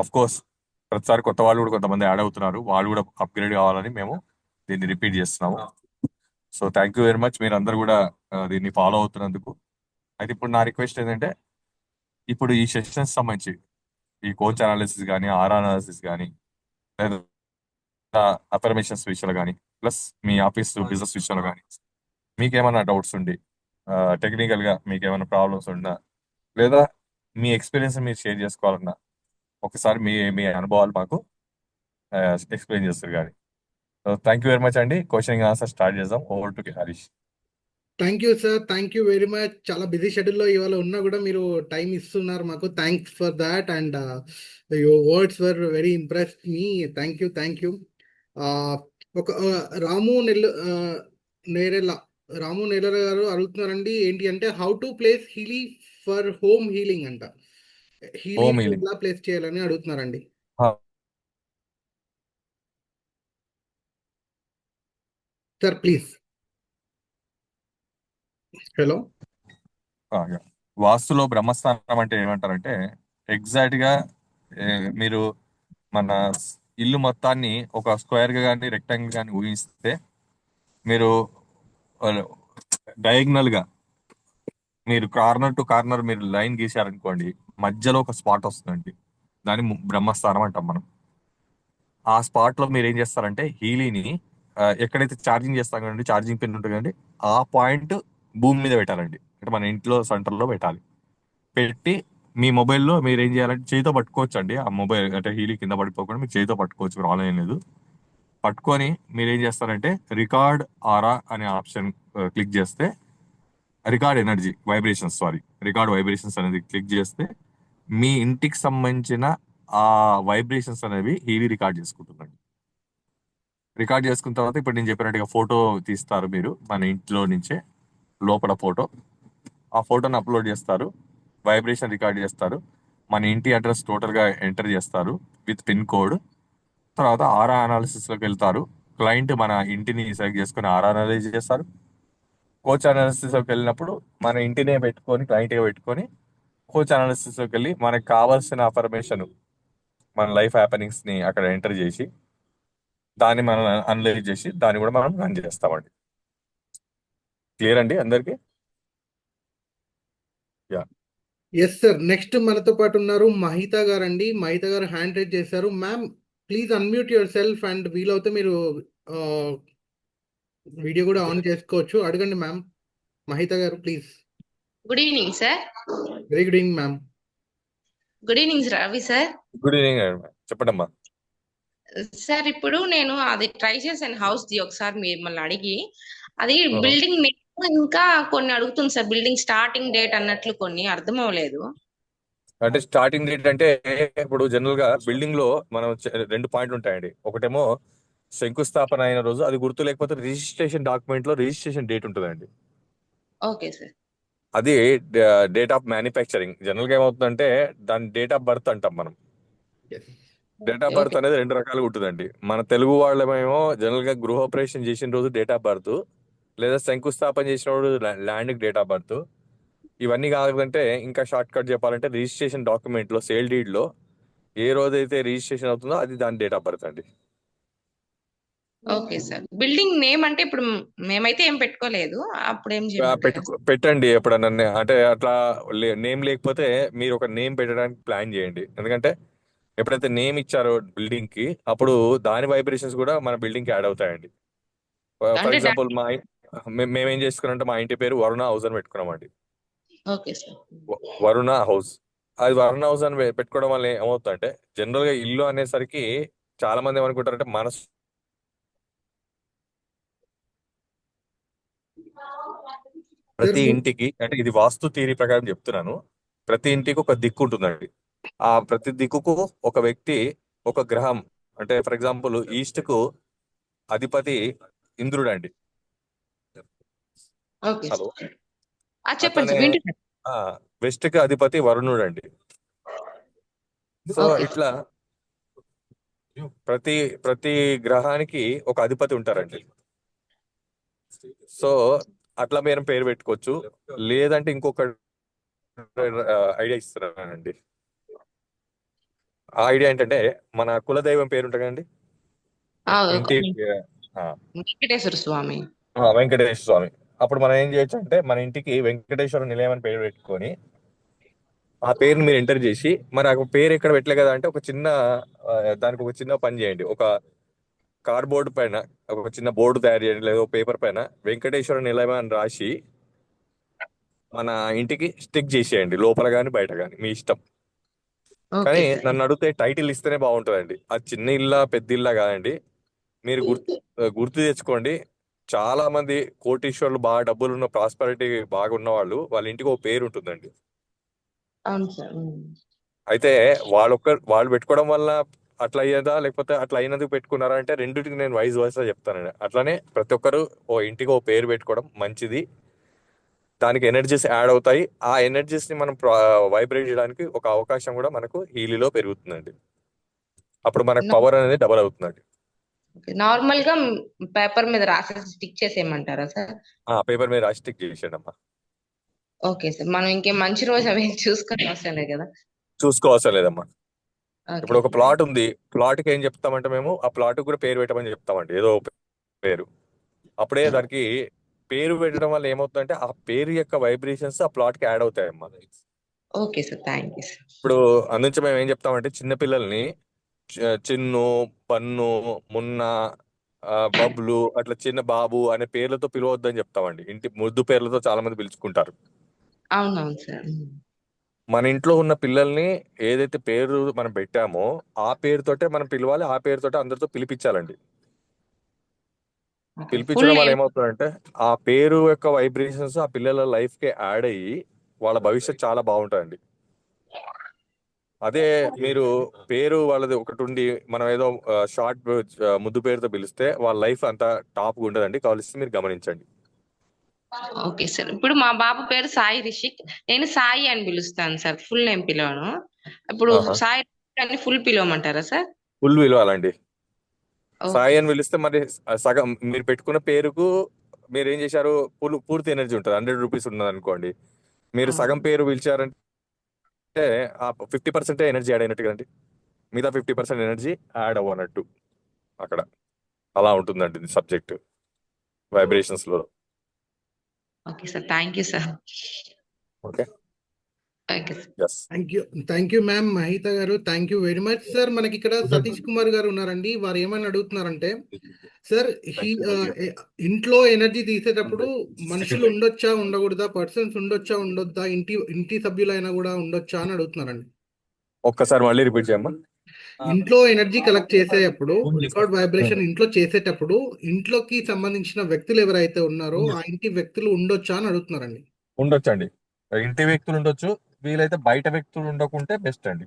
అఫ్ కోర్స్ ప్రతిసారి కొత్త వాళ్ళు కూడా కొంతమంది యాడ్ అవుతున్నారు, వాళ్ళు కూడా అప్గ్రేడ్ కావాలని మేము దీన్ని రిపీట్ చేస్తున్నాము. So thank you very much మీరు అందరు కూడా దీన్ని ఫాలో అవుతున్నందుకు. అయితే ఇప్పుడు నా రిక్వెస్ట్ ఏంటంటే ఇప్పుడు ఈ సెషన్స్ సంబంధించి ఈ కోచ్ అనాలిసిస్ కానీ, అనాలిసిస్ కానీ, లేదా అఫర్మేషన్స్ విషయంలో కానీ, ప్లస్ మీ ఆఫీస్ బిజినెస్ విషయంలో కానీ మీకు ఏమైనా డౌట్స్ ఉండి, టెక్నికల్ గా మీకు ఏమైనా ప్రాబ్లమ్స్ ఉన్నా, లేదా మీ ఎక్స్పీరియన్స్ మీరు షేర్ చేసుకోవాలన్నా ఒకసారి మీ మీ అనుభవాలు మాకు ఎక్స్ప్లెయిన్ చేస్తారు కానీ. థ్యాంక్ యూ వెరీ మచ్ అండి. క్వశ్చన్ ఆన్సర్ స్టార్ట్ చేద్దాం. Over to Harish. Thank you sir, thank you very much. చాలా బిజీ షెడ్యూల్లో ఇవాళ ఉన్నా కూడా మీరు టైం ఇస్తున్నారు మాకు. Thanks for that. And your words were very impressed me. Thank you, thank you. ఒక రాము నేరెల రాము నేరెల గారు అడుగుతున్నారండి, ఏంటి అంటే how to place Healy for home healing అంట. హోమ్ హీలీని హీలింగ్. ఎలా ప్లేస్ చేయాలని అడుగుతున్నారండి. Sir please. హలో. వాస్తులో బ్రహ్మస్థానం అంటే ఏమంటారంటే ఎగ్జాక్ట్ గా ఏ, మీరు మన ఇల్లు మొత్తాన్ని ఒక స్క్వేర్ గా కానీ రెక్టాంగిల్ కానీ ఊహిస్తే మీరు డయాగ్నల్ గా మీరు కార్నర్ టు కార్నర్ మీరు లైన్ గీశారనుకోండి, మధ్యలో ఒక స్పాట్ వస్తుందండి. దాన్ని బ్రహ్మస్థానం అంటాం మనం. ఆ స్పాట్ లో మీరు ఏం చేస్తారంటే హీలీని ఎక్కడైతే ఛార్జింగ్ చేస్తాం కదండి, ఛార్జింగ్ పిన్ ఉంటుంది కదండి, ఆ పాయింట్ భూమి మీద పెట్టాలండి. అంటే మన ఇంట్లో సెంటర్ లో పెట్టాలి. పెట్టి మీ మొబైల్లో మీరు ఏం చేయాలంటే చేతితో పట్టుకోవచ్చు అండి. ఆ మొబైల్ అంటే హీలీ కింద పడిపోకుండా మీరు చేతితో పట్టుకోవచ్చు, ప్రాబ్లం ఏం లేదు. పట్టుకొని మీరు ఏం చేస్తారంటే రికార్డ్ ఆరా అనే ఆప్షన్ క్లిక్ చేస్తే, record energy vibrations, sorry, record vibrations అనేది క్లిక్ చేస్తే మీ ఇంటికి సంబంధించిన ఆ వైబ్రేషన్స్ అనేవి హీలీ రికార్డ్ చేసుకుంటుందండి. రికార్డ్ చేసుకున్న తర్వాత ఇప్పుడు నేను చెప్పినట్టుగా ఫోటో తీస్తారు మీరు మన ఇంట్లో నుంచే, లోపల ఫోటో. ఆ ఫోటోని అప్లోడ్ చేస్తారు, వైబ్రేషన్ రికార్డ్ చేస్తారు, మన ఇంటి అడ్రస్ టోటల్ గా ఎంటర్ చేస్తారు విత్ పిన్ కోడ్. తర్వాత ఆరా అనాలిసిస్లోకి వెళ్తారు. క్లయింట్ మన ఇంటిని సెలెక్ట్ చేసుకొని ఆరా అనలైజ్ చేస్తారు. కోచ్ అనాలిసిస్లోకి వెళ్ళినప్పుడు మన ఇంటినే పెట్టుకొని క్లయింట్గా పెట్టుకొని కోచ్ అనాలిసిస్లోకి వెళ్ళి మనకు కావాల్సిన అఫర్మేషన్ మన లైఫ్ హ్యాపెనింగ్స్ ని అక్కడ ఎంటర్ చేసి దాన్ని మనం అనలైజ్ చేసి దాన్ని కూడా మనం రన్ చేస్తామండి. క్లియర్ అండి అందరికి? యా. Yes sir. నెక్స్ట్ మనతో పాటు ఉన్నారు మహిత గారు అండి. మహిత గారు హ్యాండ్ రైజ్ చేశారు. Ma'am please unmute yourself and వీలవుతే మీరు వీడియో కూడా ఆన్ చేసుకోవచ్చు. అడగండి మ్యామ్. మహిత గారు please. Good evening sir. Very good evening ma'am. Good evening Ravi sir. Good evening. చెప్పండి అమ్మా. సార్ ఇప్పుడు నేను అది ట్రై చేశాను హౌస్ ది ఒకసారి మిమ్మల్ని అడిగి. అది బిల్డింగ్ నేమ్ ఇంకా కొన్ని అడుగుతుంది సార్. బిల్డింగ్ స్టార్టింగ్ డేట్ అన్నట్లు కొన్ని అర్థం అవ్వలేదు. అంటే స్టార్టింగ్ డేట్ అంటే ఇప్పుడు జనరల్ గా బిల్డింగ్ లో మనం రెండు పాయింట్లు ఉంటాయండి. ఒకటేమో శంకుస్థాపన అయిన రోజు, అది గుర్తు లేకపోతే రిజిస్ట్రేషన్ డాక్యుమెంట్ లో రిజిస్ట్రేషన్ డేట్ ఉంటుందండి. Okay sir. అది డేట్ ఆఫ్ మ్యానుఫ్యాక్చరింగ్. జనరల్ గా ఏమవుతుందంటే దాని డేట్ ఆఫ్ బర్త్ అంటాం మనం. డేట్ ఆఫ్ బర్త్ అనేది రెండు రకాలుగా ఉంటుందండి. మన తెలుగు వాళ్ళమేమో జనరల్ గా గృహోపరేషన్ చేసిన రోజు డేట్ ఆఫ్ బర్త్, లేదా శంకుస్థాపన చేసిన రోజు ల్యాండ్ డేట్ ఆఫ్ బర్త్. ఇవన్నీ కాదంటే ఇంకా షార్ట్ కట్ చెప్పాలంటే రిజిస్ట్రేషన్ డాక్యుమెంట్ లో సేల్ డీడ్ లో ఏ రోజైతే రిజిస్ట్రేషన్ అవుతుందో అది దాని డేట్ ఆఫ్ బర్త్ అండి. Okay sir. బిల్డింగ్ నేమ్ అంటే ఇప్పుడు మేమైతే ఏం పెట్టుకోలేదు. అప్పుడు ఏం పెట్టండి ఎప్పుడన్నా. అంటే అట్లా నేమ్ లేకపోతే మీరు ఒక నేమ్ పెట్టడానికి ప్లాన్ చేయండి. ఎందుకంటే ఎప్పుడైతే నేమ్ ఇచ్చారో బిల్డింగ్ కి, అప్పుడు దాని వైబ్రేషన్స్ కూడా మన బిల్డింగ్ కి యాడ్ అవుతాయండి. ఫర్ ఎగ్జాంపుల్ మేమేం చేసుకున్నామంటే మా ఇంటి పేరు వరుణ హౌస్ అని పెట్టుకున్నామండి. Okay sir. వరుణ హౌస్. అది వరుణ హౌస్ అని పెట్టుకోవడం వల్ల ఏమవుతుందంటే జనరల్ గా ఇల్లు అనేసరికి చాలా మంది ఏమనుకుంటారంటే మనసు ప్రతి ఇంటికి, అంటే ఇది వాస్తు థియరీ ప్రకారం చెప్తున్నాను, ప్రతి ఇంటికి ఒక దిక్కు ఉంటుందండి. ఆ ప్రతి దిక్కుకు ఒక వ్యక్తి, ఒక గ్రహం. అంటే ఫర్ ఎగ్జాంపుల్ ఈస్ట్ కు అధిపతి ఇంద్రుడు అండి. హలో. చెప్పండి. వెస్ట్ కి అధిపతి వరుణుడు అండి. సో ఇట్లా ప్రతి ప్రతి గ్రహానికి ఒక అధిపతి ఉంటారండి. సో అట్లా మీరు పేరు పెట్టుకోవచ్చు. లేదంటే ఇంకొక ఐడియా ఇస్తున్నానండి. ఆ ఐడియా ఏంటంటే మన కులదైవం పేరు ఉంటుంది కదండి ఇంటి, వెంకటేశ్వర స్వామి. వెంకటేశ్వర స్వామి. అప్పుడు మనం ఏం చేయొచ్చు అంటే మన ఇంటికి వెంకటేశ్వర నిలయం అని పేరు పెట్టుకొని ఆ పేరుని మీరు ఎంటర్ చేసి, మరి ఆ పేరు ఎక్కడ పెట్టలే కదా అంటే ఒక చిన్న దానికి ఒక చిన్న పని చేయండి. ఒక కార్డ్బోర్డ్ పైన ఒక చిన్న బోర్డు తయారు చేయండి, లేదా పేపర్ పైన వెంకటేశ్వర నిలయం అని రాసి మన ఇంటికి స్టిక్ చేసేయండి, లోపల కానీ బయట కానీ మీ ఇష్టం. కానీ నన్ను అడిగితే టైటిల్ ఇస్తేనే బాగుంటుందండి. అది చిన్న ఇల్లా పెద్ద ఇల్లా కాదండి, మీరు గుర్తు తెచ్చుకోండి. చాలా మంది కోటీశ్వర్లు, బాగా డబ్బులు ఉన్న, ప్రాస్పరిటీ బాగా ఉన్న వాళ్ళ ఇంటికి ఒక పేరు ఉంటుందండి. అయితే వాళ్ళు పెట్టుకోవడం వల్ల అట్లా అయ్యేదా, లేకపోతే అట్లా అయినందుకు పెట్టుకున్నారా అంటే రెండింటికి నేను వైస్ వర్సా చెప్తానండి. అట్లానే ప్రతి ఒక్కరు ఓ ఇంటికి ఓ పేరు పెట్టుకోవడం మంచిది. దానికి ఎనర్జీస్ యాడ్ అవుతాయి. ఆ ఎనర్జీస్ ని మనం వైబ్రేట్ చేయడానికి ఒక అవకాశం కూడా మనకు హీలీలో పెరుగుతుందండి. అప్పుడు మనకు పవర్ అనేది డబల్ అవుతుందండి. నార్మల్ గా పేపర్ మీద రాసేసి స్టిక్ చేసేయమంటారా సార్? పేపర్ మీద రాసి స్టిక్ చేసేయండి అమ్మా. Okay sir. మనం ఇంకే మంచి రోజు అవి చూసుకొని అవసరం లేదు కదా? చూసుకోవసరం లేదమ్మా. ఇప్పుడు ఒక ప్లాట్ ఉంది, ప్లాట్ కి ఏం చెప్తామంటే మేము ఆ ప్లాట్ కూడా పేరు పెట్టమని చెప్తామండి, ఏదో పేరు. అప్పుడే దానికి పేరు పెట్టడం వల్ల ఏమవుతుందంటే ఆ పేరు యొక్క వైబ్రేషన్స్ ఆ ప్లాట్ కి యాడ్ అవుతాయమ్మా. Okay sir. Thank you sir. ఇప్పుడు అందుంచి మేము ఏం చెప్తామంటే చిన్న పిల్లల్ని చిన్ను, పన్ను, మున్న, బబ్లు, అట్లా చిన్న బాబు అనే పేర్లతో పిలవద్దని చెప్తామండి. ఇంటి ముద్దు పేర్లతో చాలా మంది పిలుచుకుంటారు. అవునవును సార్. మన ఇంట్లో ఉన్న పిల్లల్ని ఏదైతే పేరు మనం పెట్టామో ఆ పేరుతోటే మనం పిలవాలి, ఆ పేరుతోటే అందరితో పిలిపించాలండి. పిలిపించడం వల్ల ఏమవుతుందంటే ఆ పేరు యొక్క వైబ్రేషన్స్ ఆ పిల్లల లైఫ్ కి యాడ్ అయ్యి వాళ్ళ భవిష్యత్ చాలా బాగుంటుందండి. అదే మీరు పేరు వాళ్ళది ఒకటి ఉండి మనం ఏదో షార్ట్ ముద్దు పేరుతో పిలిస్తే వాళ్ళ లైఫ్ అంతా టాప్ ఉండదండి. కావాల్సి మీరు గమనించండి. Okay sir. ఇప్పుడు మా బాబు పేరు సాయి రిషిక్, నేను సాయి అని పిలుస్తాను సార్, ఫుల్ నేమ్ పిలవను. ఇప్పుడు సాయి అని ఫుల్ పిలవమంటారా సార్? ఫుల్ పిలవాలండి. సాయి ఓకే అని పిలిస్తే మరి సగం మీరు పెట్టుకున్న పేరుకు మీరు ఏం చేశారు, పూర్తి ఎనర్జీ ఉంటుంది. 100 రూపీస్ ఉన్నది అనుకోండి, మీరు సగం పేరు పిలిచారంటే ఆ 50% ఎనర్జీ యాడ్ అయినట్టు కదండి. మిగతా 50% ఎనర్జీ యాడ్ అవ్వనట్టు అక్కడ. అలా ఉంటుందండి సబ్జెక్ట్ వైబ్రేషన్స్ లో. Okay sir. Thank you sir. Okay, okay sir. Yes. Thank you ma'am Mahita గారు. Thank you very much sir. మనకి ఇక్కడ సతీష్ కుమార్ గారు ఉన్నారండి. వారు ఏమని అడుగుతున్నారంటే, సార్ ఇంట్లో ఎనర్జీ తీసేటప్పుడు మనుషులు ఉండొచ్చా ఉండకూడదా, పర్సన్స్ ఉండొచ్చా ఉండొద్దా, ఇంటి సభ్యులైనా కూడా ఉండొచ్చా అని అడుగుతున్నారండి. ఒక్కసారి మళ్ళీ రిపీట్ చేయమ్మా. ఇంట్లో ఎనర్జీ కలెక్ట్ చేసేటప్పుడు, రికార్డ్ వైబ్రేషన్ ఇంట్లో చేసేటప్పుడు, ఇంట్లోకి సంబంధించిన వ్యక్తులు ఎవరైతే ఉన్నారో ఆ ఇంటి వ్యక్తులు ఉండొచ్చా అని అడుగుతున్నారండి. ఉండొచ్చండి, ఇంటి వ్యక్తులు ఉండొచ్చు. వీలైతే బయట వ్యక్తులు ఉండకుంటే బెస్ట్ అండి.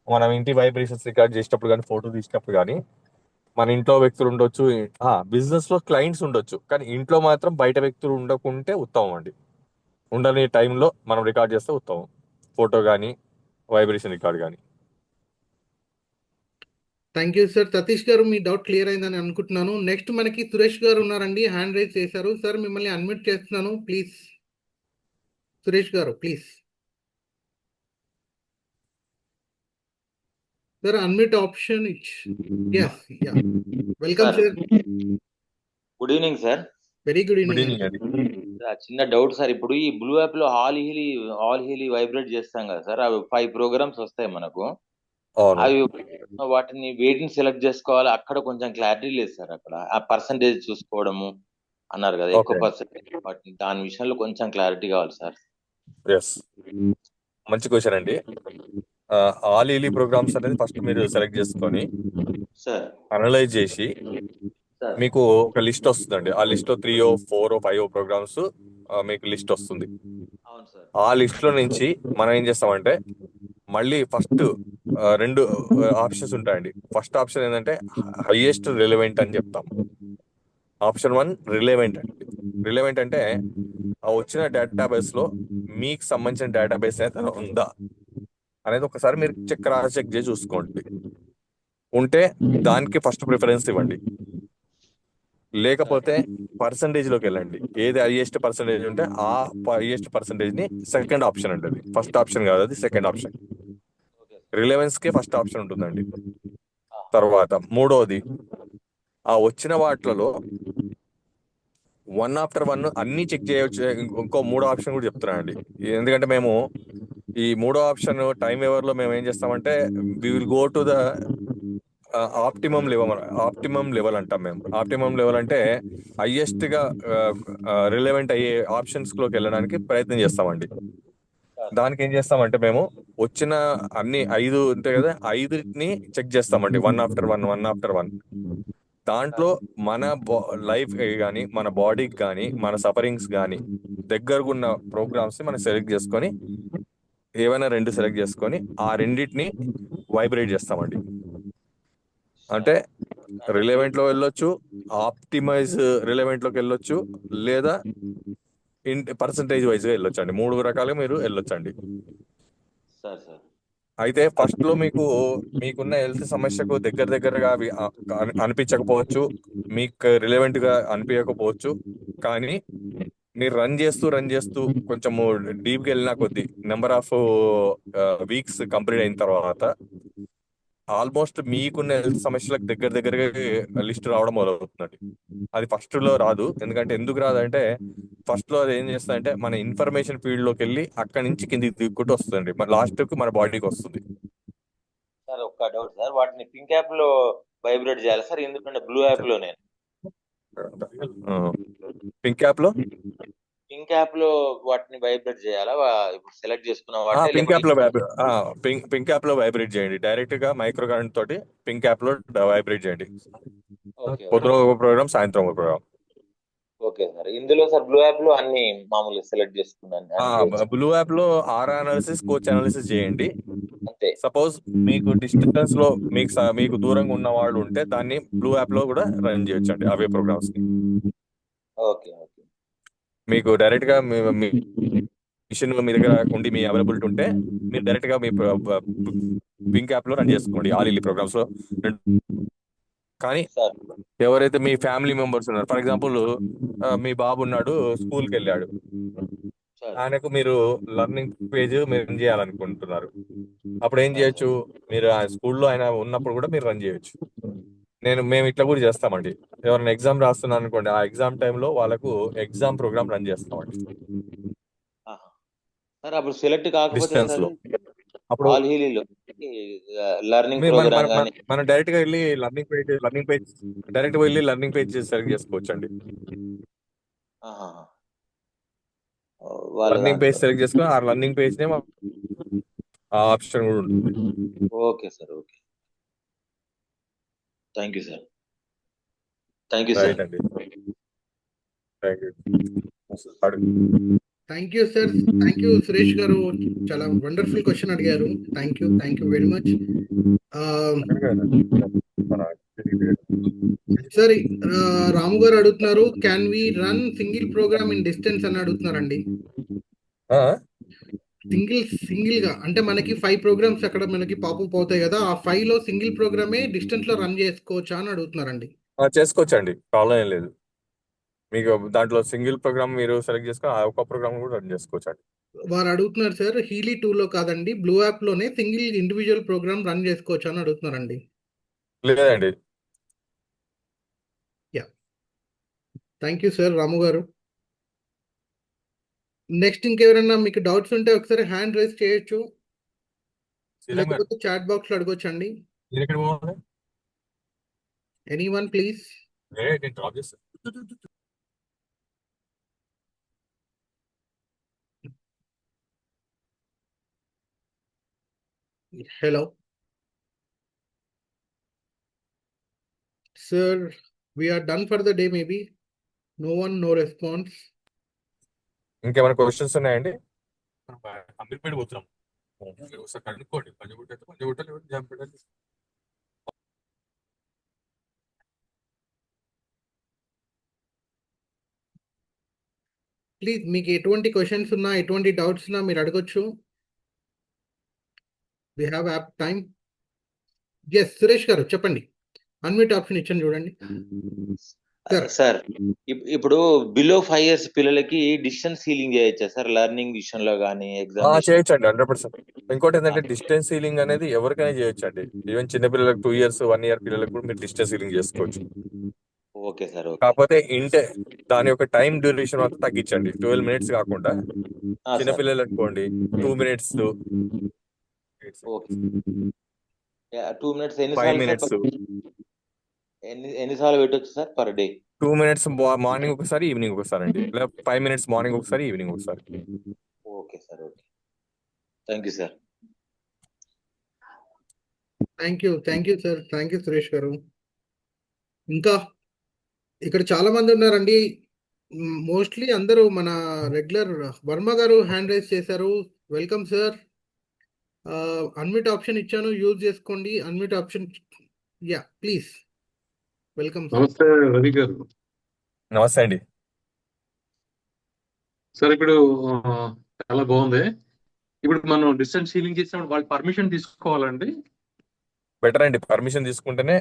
మనం ఇంటి వైబ్రేషన్స్ రికార్డ్ చేసేటప్పుడు కానీ, ఫోటో తీసేటప్పుడు కానీ మన ఇంట్లో వ్యక్తులు ఉండొచ్చు. బిజినెస్ లో క్లయింట్స్ ఉండొచ్చు, కానీ ఇంట్లో మాత్రం బయట వ్యక్తులు ఉండకుంటే ఉత్తమం అండి. ఉండని టైంలో మనం రికార్డ్ చేస్తే ఉత్తమం, ఫోటో కానీ వైబ్రేషన్ రికార్డ్ కానీ. Thank you sir. సతీష్ గారు, మీ డౌట్ క్లియర్ అయిందని అనుకుంటున్నాను. నెక్స్ట్ మనకి సురేష్ గారు ఉన్నారండి, హ్యాండ్ రైజ్ చేశారు. సార్ మిమ్మల్ని అన్మ్యూట్ చేస్తున్నాను, ప్లీజ్. సురేష్ గారు please. Sir unmute option yes, yeah. Welcome sir. Good evening sir. Very good good evening. Evening అండి. చిన్న డౌట్ సార్. ఇప్పుడు ఈ బ్లూ యాప్ లో ఆల్ హీలీ వైబ్రేట్ చేస్తాం కదా సార్, అవి 5 ప్రోగ్రామ్స్ వస్తాయి మనకు. అవును, అవి వాటిని వేటిని సెలెక్ట్ చేసుకోవాలి, అక్కడ కొంచెం క్లారిటీ లేదు సార్. అక్కడ ఆ పర్సంటేజ్ చూసుకోవడము అన్నారు కదా, ఎక్కువ Okay. పర్సెంటేజ్, వాటిని దాని విషయంలో కొంచెం క్లారిటీ కావాలి సార్. ఎస్, మంచి క్వశ్చన్ అండి. ఆల్ ఈలీ ప్రోగ్రామ్స్ అనేది ఫస్ట్ మీరు సెలెక్ట్ చేసుకొని సార్ అనలైజ్ చేసి సార్ మీకు ఒక లిస్ట్ వస్తుందండి. ఆ లిస్ట్ లో 3, 4, 5 ప్రోగ్రామ్స్ మీకు లిస్ట్ వస్తుంది. అవును సార్. ఆ లిస్ట్ లో నుంచి మనం ఏం చేస్తామంటే, మళ్ళీ ఫస్ట్ 2 ఆప్షన్స్ ఉంటాయండి. ఫస్ట్ ఆప్షన్ ఏంటంటే హైయెస్ట్ రిలవెంట్ అని చెప్తాం. ఆప్షన్ 1 రిలవెంట్ అండి. రిలవెంట్ అంటే ఆ వచ్చిన డేటాబేస్ లో మీకు సంబంధించిన డేటాబేస్ ఏదైనా ఉందా అనేది ఒకసారి మీరు క్రాస్ చెక్ చేసి చూసుకోండి. ఉంటే దానికి ఫస్ట్ ప్రిఫరెన్స్ ఇవ్వండి. లేకపోతే పర్సంటేజ్ లోకి వెళ్ళండి. ఏది హైయెస్ట్ పర్సంటేజ్ ఉంటే ఆ హైయెస్ట్ పర్సంటేజ్ ని సెకండ్ ఆప్షన్ అండి. అది ఫస్ట్ ఆప్షన్ కాదు, అది సెకండ్ ఆప్షన్. రిలవెన్స్ కి ఫస్ట్ ఆప్షన్ ఉంటుందండి. తర్వాత మూడోది, ఆ వచ్చిన వాటిలలో 1 after 1 అన్ని చెక్ చేయవచ్చు. ఇంకో 3వ ఆప్షన్ కూడా చెప్తున్నానండి. ఎందుకంటే మేము ఈ 3వ ఆప్షన్ టైం వేవర్ లో మేము ఏం చేస్తామంటే, we will go to the optimum level అంటాం మేము. ఆప్టిమం లెవెల్ అంటే హైయెస్ట్ గా రిలవెంట్ అయ్యే ఆప్షన్స్ లోకి వెళ్ళడానికి ప్రయత్నం చేస్తామండి. దానికి ఏం చేస్తామంటే, మేము వచ్చిన అన్ని 5 ఉంటాయి కదా, 5ని చెక్ చేస్తామండి. 1 after 1. దాంట్లో మన లైఫ్ కానీ, మన బాడీకి కానీ, మన సఫరింగ్స్ కానీ దగ్గరగున్న ప్రోగ్రామ్స్ మనం సెలెక్ట్ చేసుకొని, ఏవైనా 2 సెలెక్ట్ చేసుకొని ఆ రెండింటిని వైబ్రేట్ చేస్తామండి. అంటే రిలవెంట్ లో వెళ్ళొచ్చు, ఆప్టిమైజ్ రిలవెంట్ లోకి వెళ్ళొచ్చు, లేదా పర్సంటేజ్ వైజ్ గా వెళ్ళొచ్చు అండి. 3 రకాలుగా మీరు వెళ్ళొచ్చండి. సార్ సార్ అయితే ఫస్ట్ లో మీకున్న హెల్త్ సమస్యకు దగ్గరగా అవి అనిపించకపోవచ్చు, మీకు రిలవెంట్ గా అనిపించకపోవచ్చు. కానీ మీరు రన్ చేస్తూ కొంచెం డీప్ గా వెళ్ళినా కొద్దీ, నెంబర్ ఆఫ్ వీక్స్ కంప్లీట్ అయిన తర్వాత ఆల్మోస్ట్ మీకున్న హెల్త్ సమస్యలకు దగ్గరగా లిస్ట్ రావడం మొదలవుతుందండి. అది ఫస్ట్ లో రాదు. ఎందుకు రాదంటే, ఫస్ట్ లో అది ఏం చేస్తుందంటే, మన ఇన్ఫర్మేషన్ ఫీల్డ్ లోకి వెళ్ళి అక్కడి నుంచి కిందికి దిక్కుంటూ వస్తుందండి. మన లాస్ట్ కు మన బాడీకి వస్తుంది. సార్ ఒక్క డౌట్ సార్, వాటిని పింక్ యాప్ లో వైబ్రేట్ చేయాలి సార్, ఎందుకంటే బ్లూ యాప్ లో నేను పింక్ యాప్ లో వాటిని వైబ్రేట్ చేయాలా? ఇప్పుడు సెలెక్ట్ చేసుకున్న పింక్ యాప్ లో వైబ్రేట్ చేయండి. డైరెక్ట్ గా మైక్రో కరెంట్ తోటి పింక్ యాప్ లో వైబ్రేట్ చేయండి. పొద్దున ఒక ప్రోగ్రామ్, సాయంత్రం ఒక ప్రోగ్రామ్. Okay sir. ఇందులో సార్ బ్లూ యాప్ లో అన్ని మామూలుగా సెలెక్ట్ చేసుకున్నాను. బ్లూ యాప్ లో ఆర్ అనాలిసిస్, కోచ్ అనాలిసిస్ చేయండి. అంతే. సపోజ్ మీకు డిస్టెన్స్ లో మీకు దూరంగా ఉన్న వాళ్ళు ఉంటే దాన్ని బ్లూ యాప్ లో కూడా రన్ చేయొచ్చండి, అవే ప్రోగ్రామ్స్ ని. Okay okay. మీకు డైరెక్ట్ గా మీ మిషన్ మీ దగ్గర ఉండి మీ అవైలబిలిటీ ఉంటే మీరు డైరెక్ట్ గా మీ పింక్ యాప్ లో రన్ చేసుకోండి. ఆల్ ప్రోగ్రామ్స్ లో కానీ సార్ ఎవరైతే మీ ఫ్యామిలీ మెంబర్స్ ఉన్నారు, ఫర్ ఎగ్జాంపుల్ మీ బాబు ఉన్నాడు, స్కూల్కి వెళ్ళాడు, సార్ ఆయనకు మీరు లర్నింగ్ పేజ్ మీరు రన్ చేయాలనుకుంటున్నారు. అప్పుడు ఏం సార్ చేయొచ్చు, మీరు ఆ స్కూల్లో ఆయన ఉన్నప్పుడు కూడా మీరు రన్ చేయొచ్చు. మేము ఇట్లా కూడా చేస్తామండి. ఎవరైనా ఎగ్జామ్ రాస్తున్నాను అనుకోండి, ఆ ఎగ్జామ్ టైంలో వాళ్ళకు ఎగ్జామ్ ప్రోగ్రామ్ రన్ చేస్తామండి ఆహా. సార్ అప్పుడు సెలెక్ట్ కాకపోతే డిస్టెన్స్ సార్ లో. అప్పుడు ఆల్ హీలీలో లర్నింగ్ మీరు ప్రోగ్రామ్ కానీ మనం డైరెక్ట్ గా వెళ్ళి లర్నింగ్ పేజ్ డైరెక్ట్ గా వెళ్ళి లర్నింగ్ పేజ్ సెలెక్ట్ చేసుకోవచ్చు అండి. వాళ్ళ లర్నింగ్ దాంట్లో పేజ్ సెలెక్ట్ చేసుకుని ఆ లర్నింగ్ పేజ్ నే ఆ ఆప్షన్ కూడా ఉంటుంది. Okay sir okay thank you sir thank you sir right అండి, thank you. Thank you sir, thank you Suresh గారు, చాలా వండర్ఫుల్ క్వశ్చన్ అడిగారు. Thank you very much. Sir Ramu గారు అడుగుతున్నారు, can we run single program in distance అని అడుగుతున్నారండి. Single గా అంటే మనకి 5 ప్రోగ్రామ్స్ అక్కడ మనకి పాపప్ అవుతాయి కదా, ఆ 5 లో సింగిల్ ప్రోగ్రామే డిస్టెన్స్ లో రన్ చేసుకోవచ్చా అని అడుగుతున్నారండి. చేసుకోవచ్చు అండి, ప్రాబ్లం ఏం లేదు. మీకు దాంట్లో సింగిల్ ప్రోగ్రామ్ మీరు సెలెక్ట్ చేసుకుని ఆ ఒక్క ప్రోగ్రామ్ కూడా రన్ చేసుకోవచ్చు అండి. వారు అడుగుతున్నారు సార్, హీలీ 2 లో కాదండి, బ్లూ యాప్ లోనే సింగిల్ ఇండివిజువల్ ప్రోగ్రామ్ రన్ చేసుకోవచ్చు అని అడుగుతున్నారండి. లేదండి. Yeah, thank you sir Ramu గారు. నెక్స్ట్ ఇంకెవరైనా మీకు డౌట్స్ ఉంటే ఒకసారి హ్యాండ్ రైజ్ చేయొచ్చు, లేకపోతే చాట్ బాక్స్ లో అడగొచ్చు అండి. Anyone please. Hello sir, we are done for the day maybe. No one, no response. ఇంకేమైనా క్వశ్చన్స్ ఉన్నాయండి? అమీర్పేట పోతున్నాం, ఒకసారి కనుక్కోండి. పంజగుట్ట జాంపేట. ప్లీజ్ మీకు ఎటువంటి క్వశ్చన్స్ ఉన్నా, ఎటువంటి డౌట్స్ ఉన్నా మీరు అడగొచ్చు. we have app time. yes Suresh గారు చెప్పండి, అన్మ్యూట్ ఆప్షన్ ఇచ్చాను చూడండి. సార్ ఇప్పుడు బిలో 5 years పిల్లలకి డిస్టెన్స్ హీలింగ్ చేయొచ్చా సార్, లర్నింగ్ విషయంలో కానీ ఎగ్జామ్ చేయొచ్చు అండి, 100%. ఇంకోటి ఏంటంటే డిస్టెన్స్ హీలింగ్ అనేది ఎవరికైనా చేయొచ్చు అండి. ఈవెన్ చిన్న పిల్లలకు 2 years 1 year పిల్లలకు కూడా మీరు డిస్టెన్స్ హీలింగ్ చేసుకోవచ్చు. ఓకే సార్ కాకపోతే దాని యొక్క టైం డ్యూరేషన్ మాత్రం తగ్గించండి. 12 minutes కాకుండా చిన్న పిల్లలు అనుకోండి 2 minutes, 2 minutes 5 minutes, ఎన్నిసార్లు పెట్టొచ్చు sir per day? 2 minutes morning ఒకసారి, ఈవినింగ్ ఒకసారి అండి, లేదా 5 minutes మార్నింగ్ ఒకసారి, ఈవినింగ్ ఒకసారి. Okay sir okay thank you sir. Thank you sir, thank you Suresh గారు. ఇంకా ఇక్కడ చాలా మంది ఉన్నారండి, మోస్ట్లీ అందరూ మన రెగ్యులర్. వర్మ గారు హ్యాండ్ రైజ్ చేశారు, వెల్కమ్ సార్. అన్మ్యూట్ ఆప్షన్ ఇచ్చాను, యూజ్ చేసుకోండి unmute option. Yeah please, welcome sir. నమస్తే రవి గారు. నమస్తే అండి. సార్ ఇప్పుడు చాలా బాగుంది. ఇప్పుడు మనం డిస్టెన్స్ హీలింగ్ చేసినప్పుడు వాళ్ళ పర్మిషన్ తీసుకోవాలండి? బెటర్ అండి, పర్మిషన్ తీసుకుంటేనే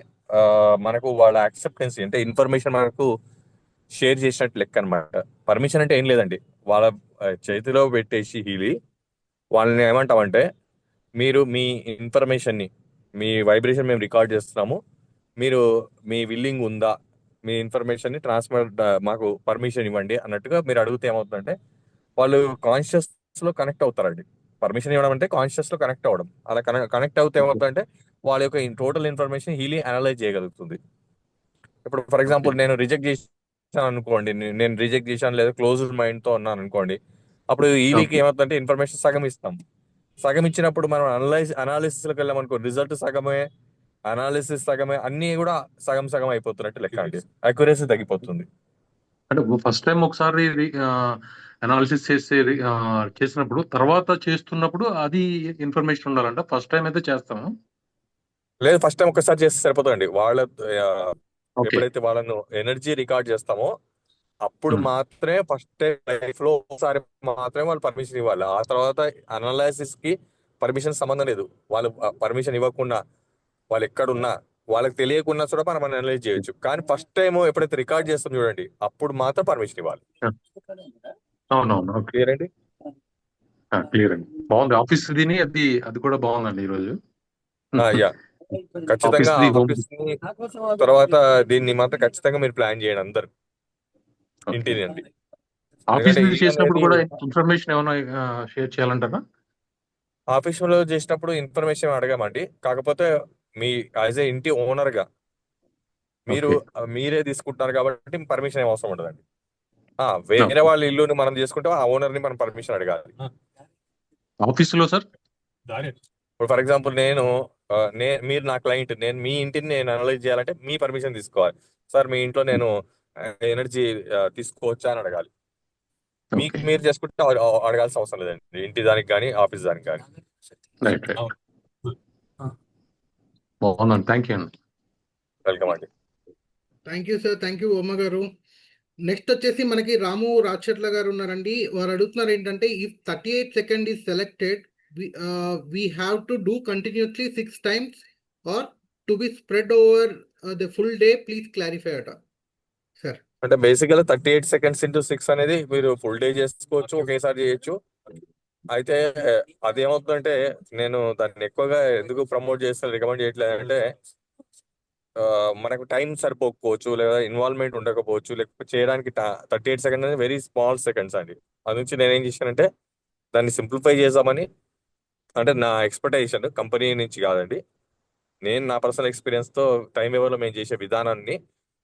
మనకు వాళ్ళ యాక్సెప్టెన్స్ అంటే ఇన్ఫర్మేషన్ మనకు షేర్ చేసినట్టు లెక్క అనమాట. పర్మిషన్ అంటే ఏం లేదండి, వాళ్ళ చేతిలో పెట్టేసి హీలి వాళ్ళని ఏమంటామంటే, మీరు మీ ఇన్ఫర్మేషన్ని, మీ వైబ్రేషన్ మేము రికార్డ్ చేస్తున్నాము, మీరు మీ విల్లింగ్ ఉందా, మీ ఇన్ఫర్మేషన్ని ట్రాన్స్ఫర్ మాకు పర్మిషన్ ఇవ్వండి అన్నట్టుగా మీరు అడిగితే ఏమవుతుందంటే వాళ్ళు కాన్షియస్లో కనెక్ట్ అవుతారండి. పర్మిషన్ ఇవ్వడం అంటే కాన్షియస్లో కనెక్ట్ అవ్వడం. అలా కనెక్ట్ అవుతే ఏమవుతుందంటే వాళ్ళ యొక్క టోటల్ ఇన్ఫర్మేషన్ హీలీ అనలైజ్ చేయగలుగుతుంది. ఇప్పుడు ఫర్ ఎగ్జాంపుల్ నేను రిజెక్ట్ చేశాను అనుకోండి, నేను రిజెక్ట్ చేశాను లేదా క్లోజ్డ్ మైండ్తో ఉన్నాను అనుకోండి, అప్పుడు హీలీకి ఏమవుతుందంటే ఇన్ఫర్మేషన్ సగం ఇస్తాం. సగం ఇచ్చినప్పుడు మనం అనాలిసిస్లోకి వెళ్ళామనుకో, రిజల్ట్ సగమే, అనాలిసిస్ సగమే, అన్ని కూడా సగం సగం అయిపోతున్నట్టు లెక్క అండి, అక్యురసీ తగ్గిపోతుంది. అంటే ఫస్ట్ టైం ఒకసారి అనాలిసిస్ చేసినప్పుడు తర్వాత చేస్తున్నప్పుడు అది ఇన్ఫర్మేషన్ ఉండాలంట. ఫస్ట్ టైం అయితే చేస్తాము, లేదు ఫస్ట్ టైం ఒకసారి చేస్తే సరిపోతుందండి. ఎప్పుడైతే వాళ్ళను ఎనర్జీ రికార్డ్ చేస్తామో అప్పుడు మాత్రమే ఫస్ట్ టైం లైఫ్ లో ఒకసారి మాత్రమే వాళ్ళు పర్మిషన్ ఇవ్వాలి. ఆ తర్వాత అనాలిసిస్ కి పర్మిషన్ సంబంధం లేదు. వాళ్ళు పర్మిషన్ ఇవ్వకుండా వాళ్ళు ఎక్కడున్నా వాళ్ళకి తెలియకున్నా కూడా మనం అనలైజ్ చేయొచ్చు. కానీ ఫస్ట్ టైం ఎప్పుడైతే రికార్డ్ చేస్తాం చూడండి, అప్పుడు మాత్రం పర్మిషన్ ఇవ్వాలి. అవునవును. ఓకే. క్లియర్ అండి? క్లియర్ అండి. బాగుంది. ఆఫీస్ దీని అది కూడా బాగుందండి ఈరోజు. యా ఆఫీస్ ఖచ్చితంగా ది హోమ్. ఆఫీస్ ని తర్వాత దీన్ని మాత్రం ఖచ్చితంగా మీరు ప్లాన్ చేయండి అందరు ఓకే. ఇంటిని అండి. ఆఫీస్ ఎందుకంటే ది హీల్ చేసినప్పుడు అనేది కూడా ఇన్ఫర్మేషన్ ఏమైనా షేర్ చేయాలంటారా? ఆఫీస్ లో చేసినప్పుడు ఇన్ఫర్మేషన్ అడగమండి. కాకపోతే మీ యాజ్ ఏ ఇంటి ఓనర్ గా మీరు ఓకే. మీరే తీసుకుంటున్నారు కాబట్టి పర్మిషన్ ఏం అవసరం ఉండదండి. వేరే ఓకే. వాళ్ళ ఇల్లుని మనం తీసుకుంటే ఆ ఓనర్ ని మనం పర్మిషన్ అడగాలి. ఆఫీసులో సార్? ఇప్పుడు ఫర్ ఎగ్జాంపుల్ మీరు నా క్లయింట్, నేను మీ ఇంటిని నేను అనలైజ్ చేయాలంటే మీ పర్మిషన్ తీసుకోవాలి. సార్ మీ ఇంట్లో నేను ఎనర్జీ తీసుకోవచ్చా అని అడగాలి. మీకు ఓకే. మీరు చేసుకుంటే అడగాల్సిన అవసరం లేదండి, ఇంటి దానికి కానీ ఆఫీస్ దానికి కానీ. Right right. బాగుందండి. థ్యాంక్ యూ అండి. వెల్కమ్ అండి. Thank you sir, thank you ఉమ్మ గారు. నెక్స్ట్ వచ్చేసి మనకి రాము రాచర్ల గారు ఉన్నారండి. వారు అడుగుతున్నారు ఏంటంటే, if 38 second is selected, we have to do continuously 6 times or to be spread over the full day, please clarify అట సార్. అంటే బేసికల్ 38 సెకండ్స్ ఇంటూ 6 అనేది మీరు ఫుల్ డే చేసుకోవచ్చు, ఒకేసారి చేయొచ్చు. అయితే అదేమవుతుందంటే, నేను దాన్ని ఎక్కువగా ఎందుకు ప్రమోట్ చేస్తాను, రికమెండ్ చేయట్లేదు అంటే, మనకు టైం సరిపోకపోవచ్చు, లేదా ఇన్వాల్వ్మెంట్ ఉండకపోవచ్చు, లేకపోతే చేయడానికి 38 సెకండ్ అనేది వెరీ స్మాల్ సెకండ్స్ అండి. అది నుంచి నేను ఏం చేశానంటే దాన్ని సింప్లిఫై చేద్దామని, అంటే నా ఎక్స్పెక్టేషన్ కంపెనీ నుంచి కాదండి, నేను నా పర్సనల్ ఎక్స్పీరియన్స్ తో టైం ఎవరిలో మేము చేసే విధానాన్ని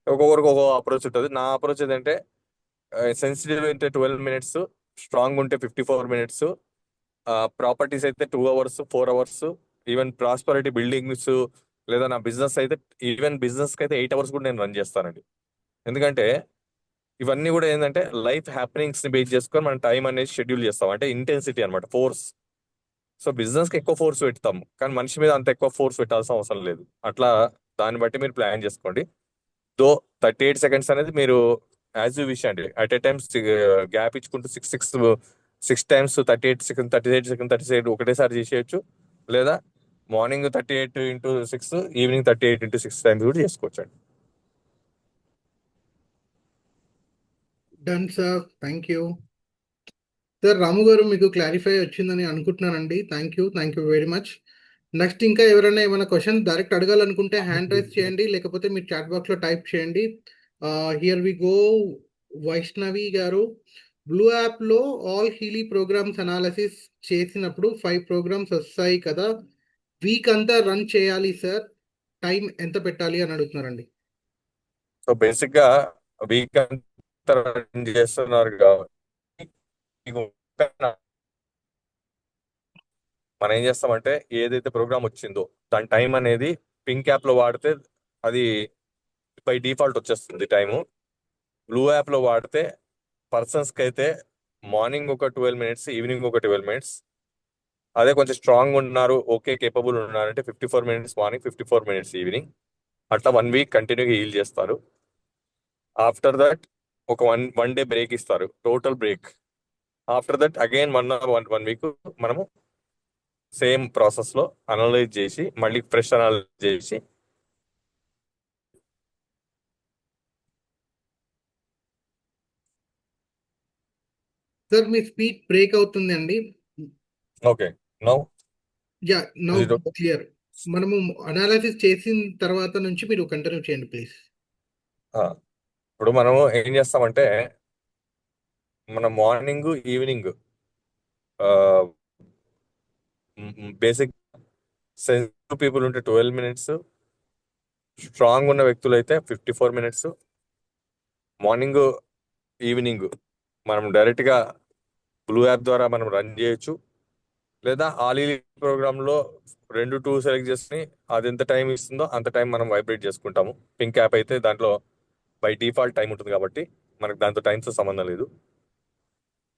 ఒక్కొక్కరికి ఒక్కొక్క అప్రోచ్ ఉంటుంది. నా అప్రోచ్ ఏంటంటే సెన్సిటివ్ అయితే 12 మినిట్స్, స్ట్రాంగ్ ఉంటే 54 మినిట్స్, ప్రాపర్టీస్ అయితే 2 hours 4 hours, even prosperity buildings లేదా నా బిజినెస్ అయితే ఈవెన్ బిజినెస్ కి అయితే 8 అవర్స్ కూడా నేను రన్ చేస్తానండి. ఎందుకంటే ఇవన్నీ కూడా ఏంటంటే లైఫ్ హ్యాపెనింగ్స్ ని బేస్ చేసుకొని మనం టైం అనేది షెడ్యూల్ చేస్తాం, అంటే ఇంటెన్సిటీ అనమాట, ఫోర్స్. సో బిజినెస్ కి ఎక్కువ ఫోర్స్ పెడతాము, కానీ మనిషి మీద అంత ఎక్కువ ఫోర్స్ పెట్టాల్సిన అవసరం లేదు. అట్లా దాన్ని బట్టి మీరు ప్లాన్ చేసుకోండి. 38 సెకండ్స్ అనేది మీరు యాజ్ యూ విష్ అండి, అట్ ఏ టైమ్స్ గ్యాప్ ఇచ్చుకుంటూ 6 టైమ్స్ 38 సెకండ్ 38 సెకండ్ 38 ఒకటేసారి చేసేయచ్చు. లేదా morning 38 into 6, evening 38 into 6 times కూడా చేసుకోవచ్చు అండి. Done sir, thank you sir. Ramu గారు మీకు క్లారిఫై వచ్చిందని అనుకుంటున్నానండి. Thank you very much. Next ఇంకా ఎవరైనా ఏమైనా క్వశ్చన్ డైరెక్ట్ అడగాలనుకుంటే హ్యాండ్ రైజ్ చేయండి, లేకపోతే మీరు చాట్ బాక్స్ లో టైప్ చేయండి. Here we go. వైష్ణవి గారు, బ్లూ యాప్ లో ఆల్ హీలీ ప్రోగ్రామ్స్ అనాలిసిస్ చేసినప్పుడు 5 ప్రోగ్రామ్స్ వస్తాయి కదా, వీక్ అంతా రన్ చేయాలి సార్, టైం ఎంత పెట్టాలి అని అడుగుతున్నారండి. సో బేసిక్ గా వీక్ అంతా run చేస్తున్నారు కాబట్టి మీకు మనం ఏం చేస్తామంటే, ఏదైతే ప్రోగ్రామ్ వచ్చిందో దాని టైం అనేది పింక్ యాప్ లో వాడితే అది బై డిఫాల్ట్ వచ్చేస్తుంది టైము. బ్లూ యాప్ లో వాడితే పర్సన్స్ కి అయితే మార్నింగ్ ఒక 12 మినిట్స్, ఈవినింగ్ ఒక 12 మినిట్స్. అదే కొంచెం స్ట్రాంగ్ ఉన్నారు, ఓకే కేపబుల్ ఉన్నారంటే 54 మినిట్స్ మార్నింగ్, 54 మినిట్స్ ఈవినింగ్. అట్లా 1 వీక్ కంటిన్యూగా హీల్ చేస్తారు. ఆఫ్టర్ దట్ ఒక వన్ డే బ్రేక్ ఇస్తారు, total break. After that again one week మనము సేమ్ ప్రాసెస్ లో అనలైజ్ చేసి మళ్ళీ ఫ్రెష్ అనలైజ్ చేసి. సార్ మీ స్పీడ్ బ్రేక్ అవుతుంది అండి. Okay, now yeah, now clear. మనము అనాలిసిస్ చేసిన తర్వాత నుంచి మీరు కంటిన్యూ చేయండి ప్లీజ్. ఇప్పుడు మనము ఏం చేస్తామంటే, మన morning evening basic sensitive people ఉంటే 12 మినిట్స్, స్ట్రాంగ్ ఉన్న వ్యక్తులు అయితే 54 మినిట్స్. మార్నింగ్ ఈవినింగ్ మనం డైరెక్ట్ గా బ్లూ యాప్ ద్వారా మనం రన్ చేయొచ్చు, లేదా ఆలీ ప్రోగ్రామ్ లో 2 సెలెక్ట్ చేసుకుని అది ఎంత టైం ఇస్తుందో అంత టైం మనం వైబ్రేట్ చేసుకుంటాము. పింక్ యాప్ అయితే దాంట్లో బై డిఫాల్ట్ టైం ఉంటుంది కాబట్టి మనకు దాంతో టైంతో సంబంధం లేదు.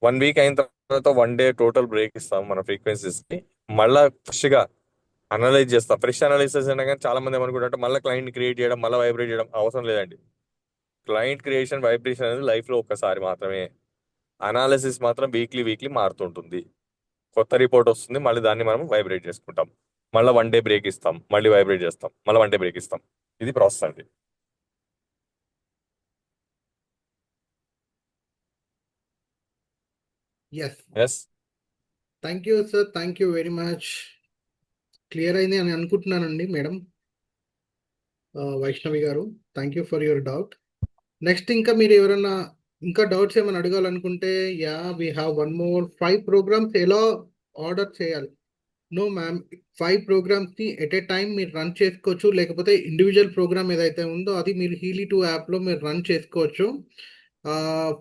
1 వీక్ అయిన తర్వాత 1 డే టోటల్ బ్రేక్ ఇస్తాం మన ఫ్రీక్వెన్సీస్ కి. మళ్ళా ఫ్రెష్ గా అనలైజ్ చేస్తాం. ఫ్రెష్ అనలైసిస్ అయినా కానీ చాలా మంది ఏమనుకుంటారంటే మళ్ళీ క్లయింట్ క్రియేట్ చేయడం, మళ్ళీ వైబ్రేట్ చేయడం అవసరం లేదండి. క్లయింట్ క్రియేషన్, వైబ్రేషన్ అనేది లైఫ్ లో ఒక్కసారి మాత్రమే. అనాలిసిస్ మాత్రం వీక్లీ మారుతుంటుంది. కొత్త రిపోర్ట్ వస్తుంది, మళ్ళీ దాన్ని మనం వైబ్రేట్ చేసుకుంటాం. మళ్ళీ 1 డే బ్రేక్ ఇస్తాం, మళ్ళీ వైబ్రేట్ చేస్తాం, మళ్ళీ 1 డే బ్రేక్ ఇస్తాం. ఇది ప్రాసెస్ అండి. Yes. Yes. Thank you sir, thank you very much. Clear అయింది అని అనుకుంటున్నానండి మేడం. వైష్ణవి గారు, thank you for your doubt. Next ఇంకా మీరు ఎవరైనా ఇంకా డౌట్స్ ఏమైనా అడగాలనుకుంటే, yeah we have 1 more 5 programs ఎలా ఆర్డర్ చేయాలి? నో మ్యామ్, 5 ప్రోగ్రామ్స్ని ఎట్ ఏ టైం మీరు రన్ చేసుకోవచ్చు. లేకపోతే ఇండివిజువల్ ప్రోగ్రామ్ ఏదైతే ఉందో అది మీరు హీలీ 2 యాప్లో మీరు రన్ చేసుకోవచ్చు.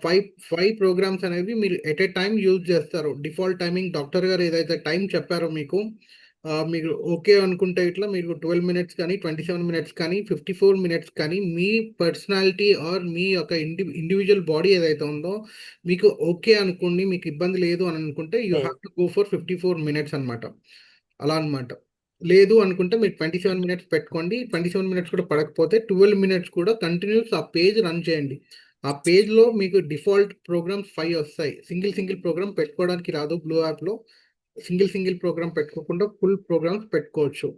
5 ప్రోగ్రామ్స్ అనేవి మీరు ఎట్ ఏ టైం యూజ్ చేస్తారు. డిఫాల్ట్ టైమింగ్ డాక్టర్ గారు ఏదైతే టైం చెప్పారో మీకు, మీరు ఓకే అనుకుంటే ఇట్లా మీరు 12 minutes కానీ 27 minutes కానీ 54 minutes కానీ మీ పర్సనాలిటీ ఆర్ మీ యొక్క ఇండివిజువల్ బాడీ ఏదైతే ఉందో మీకు ఓకే అనుకోండి, మీకు ఇబ్బంది లేదు అని అనుకుంటే you have to go for 54 minutes అనమాట. అలా అనమాట. లేదు అనుకుంటే మీరు 27 minutes పెట్టుకోండి. 27 minutes కూడా పడకపోతే 12 minutes కూడా కంటిన్యూస్ ఆ పేజ్ రన్ చేయండి. ఆ పేజ్లో మీకు డిఫాల్ట్ ప్రోగ్రామ్స్ 5 వస్తాయి. సింగిల్ ప్రోగ్రామ్ పెట్టుకోవడానికి రాదు. బ్లూ యాప్లో సింగిల్ ప్రోగ్రామ్ పెట్టుకోకుండా ఫుల్ ప్రోగ్రామ్స్ పెట్టుకోవచ్చు.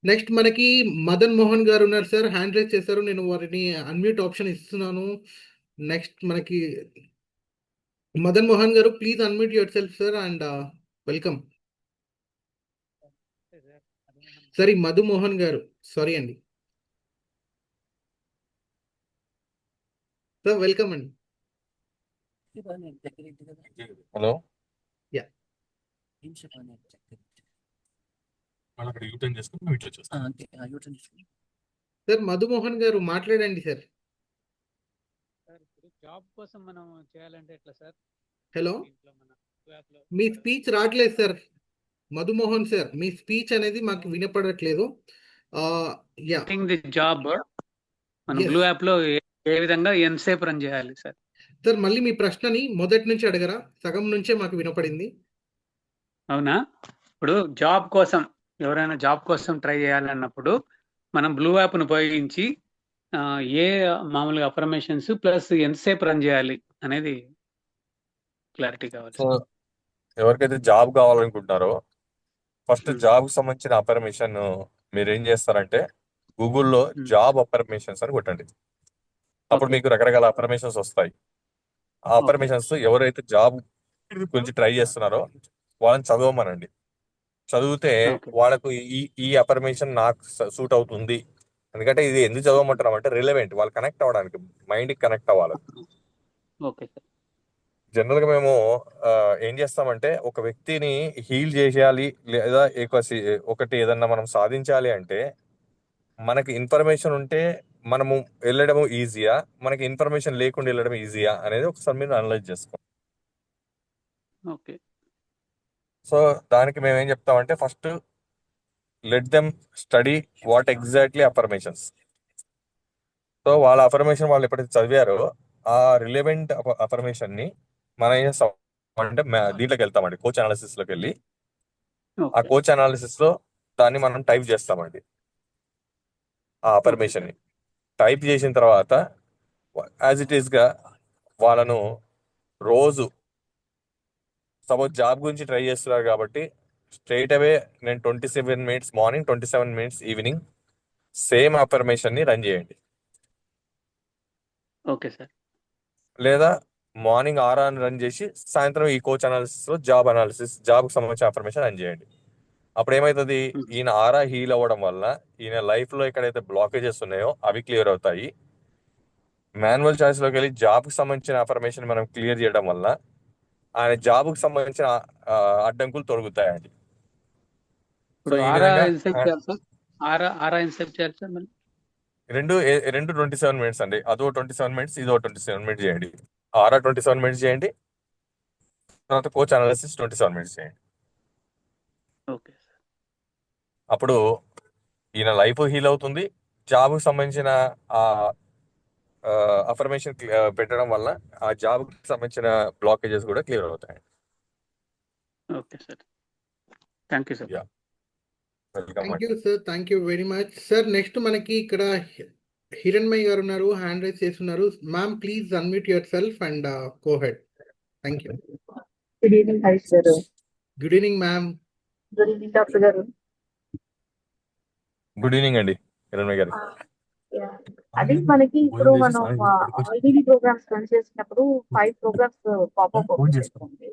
నెక్స్ట్ మనకి మదన్ మోహన్ గారు ఉన్నారు సార్, హ్యాండ్ రైజ్ చేశారు. నేను వారిని అన్మ్యూట్ ఆప్షన్ ఇస్తున్నాను. నెక్స్ట్ మనకి మదన్ మోహన్ గారు, please unmute your self sir and welcome. సరే మధు మోహన్ గారు, సారీ అండి సార్, వెల్కమ్ అండి. హలో. యా. అక్కడ యూటర్న్ చేసుకుని ఇట్లా చేస్తాం. సార్ మధు మోహన్ గారు మాట్లాడండి సార్. సార్ ఇప్పుడు జాబ్ కోసం మనం చేయాలంటే ఎట్లా సార్? హలో, దీంట్లో మన యాప్ లో మీ స్పీచ్ రావట్లేదు సార్. మధుమోహన్ సార్, మీ స్పీచ్ అనేది మాకు వినపడట్లేదు. యా, ది జాబ్ మన Yes. బ్లూ యాప్ లో ఏ విధంగా ఎంతసేపు రన్ చేయాలి సార్? సార్ మళ్ళీ మీ ప్రశ్నని మొదటి నుంచి అడగరా? సగం నుంచే మాకు వినపడింది. అవునా? ఇప్పుడు జాబ్ కోసం ఎవరైనా జాబ్ కోసం ట్రై చేయాలన్నప్పుడు మనం బ్లూ యాప్ ను ఉపయోగించి ఏ మామూలుగా అఫర్మేషన్స్ ప్లస్ ఎంతసేపు రన్ చేయాలి అనేది క్లారిటీ కావాలి సో సార్. ఎవరికైతే జాబ్ కావాలనుకుంటారో ఫస్ట్ Hmm. జాబ్ కి సంబంధించిన అఫర్మేషన్ మీరు ఏం చేస్తారంటే గూగుల్లో Hmm. జాబ్ అఫర్మేషన్స్ అని కొట్టండి. అప్పుడు Okay. మీకు రకరకాల అఫర్మేషన్స్ వస్తాయి. ఆ Okay. అఫర్మేషన్స్ ఎవరైతే జాబ్ గురించి ట్రై చేస్తున్నారో వాళ్ళని చదవమనండి. చదివితే Okay. వాళ్ళకు ఈ అఫర్మేషన్ నాకు సూట్ అవుతుంది. ఎందుకంటే ఇది ఎందుకు చదవమంటున్నాం అంటే రిలవెంట్, వాళ్ళు కనెక్ట్ అవ్వడానికి, మైండ్కి కనెక్ట్ అవ్వాలి. Okay sir. జనరల్ గా మేము ఏం చేస్తామంటే ఒక వ్యక్తిని హీల్ చేసేయాలి లేదా ఒకటి ఏదన్నా మనం సాధించాలి అంటే మనకి ఇన్ఫర్మేషన్ ఉంటే మనము వెళ్ళడం ఈజీయా, మనకి ఇన్ఫర్మేషన్ లేకుండా వెళ్ళడం ఈజీయా అనేది ఒకసారి మీరు అనలైజ్ చేసుకోండి. ఓకే. సో దానికి మేము ఏం చెప్తామంటే first let them study what exactly affirmations. So వాళ్ళ అఫర్మేషన్ వాళ్ళు ఎప్పుడైతే చదివారో ఆ రిలవెంట్ అఫర్మేషన్ ని మనం ఏం చేస్తాం అంటే దీంట్లోకి వెళ్తామండి, కోచ్ అనాలిసిస్ లోకి వెళ్ళి ఆ ఓకే. కోచ్ అనాలిసిస్ లో దాన్ని మనం టైప్ చేస్తామండి. ఆ అఫర్మేషన్ ని టైప్ చేసిన తర్వాత యాజ్ ఇట్ ఈస్ గా వాళ్ళను రోజు సపోజ్ జాబ్ గురించి ట్రై చేస్తున్నారు కాబట్టి స్ట్రైట్ అవే నేను 27 minutes morning 27 minutes evening same affirmation ని రన్ చేయండి. Okay sir. లేదా మార్నింగ్ 6 అని రన్ చేసి సాయంత్రం ఈ కోచ్ అనాలిసిస్ లో జాబ్ కి సంబంధించిన అఫర్మేషన్ రన్ చేయండి. అప్పుడు ఏమవుతుంది, ఈయన ఆరా హీల్ అవ్వడం వల్ల ఈయన లైఫ్ లో ఎక్కడైతే బ్లాకేజెస్ ఉన్నాయో అవి క్లియర్ అవుతాయి. మాన్యువల్ చాయిస్ లోకి వెళ్ళి జాబ్ కి సంబంధించిన అఫర్మేషన్ మనం క్లియర్ చేయడం వల్ల ఆయన జాబ్ కి సంబంధించిన అడ్డంకులు తొలగుతాయండి. సో ఈ విధంగా ఆరా ఇన్సెప్ట్ చేయాలి సార్ మళ్ళీ? రెండు 27 minutes అండి. అదో 27 minutes, ఇదో 27 minutes చేయండి. ఆరా 27 minutes చేయండి, తర్వాత కోచ్ అనాలిసిస్ 27 minutes చేయండి. ఓకే. అప్పుడు ఈయన లైఫ్ హీల్ అవుతుంది, జాబ్ కి సంబంధించిన అఫర్మేషన్ పెట్టడం వల్ల ఆ జాబ్ కి సంబంధించిన బ్లాకేజెస్ కూడా క్లియర్ అవుతాయి. Okay sir, thank you sir. Welcome thank అండి. You sir, thank you very much sir. Next మనకి ఇక్కడ హిరణ్మయ్ గారు ఉన్నారు, హ్యాండ్ రైజ్ చేస్తున్నారు. Ma'am please unmute yourself and go head. Thank you. Good evening Harish గారు. Good evening ma'am. Good evening doctor గారు. Good evening అండి కిరణ్ గారు. Yeah. అది మనకి ఇప్పుడు భోజనం చేసి మనం స్నానం చేసి పడుకోవచ్చు. ఆల్రెడీ ప్రోగ్రామ్స్ రన్ చేసినప్పుడు 5 ప్రోగ్రామ్స్ పాపప్ ఫోన్ అవుతుంది చేసుకో. అనుకోండి.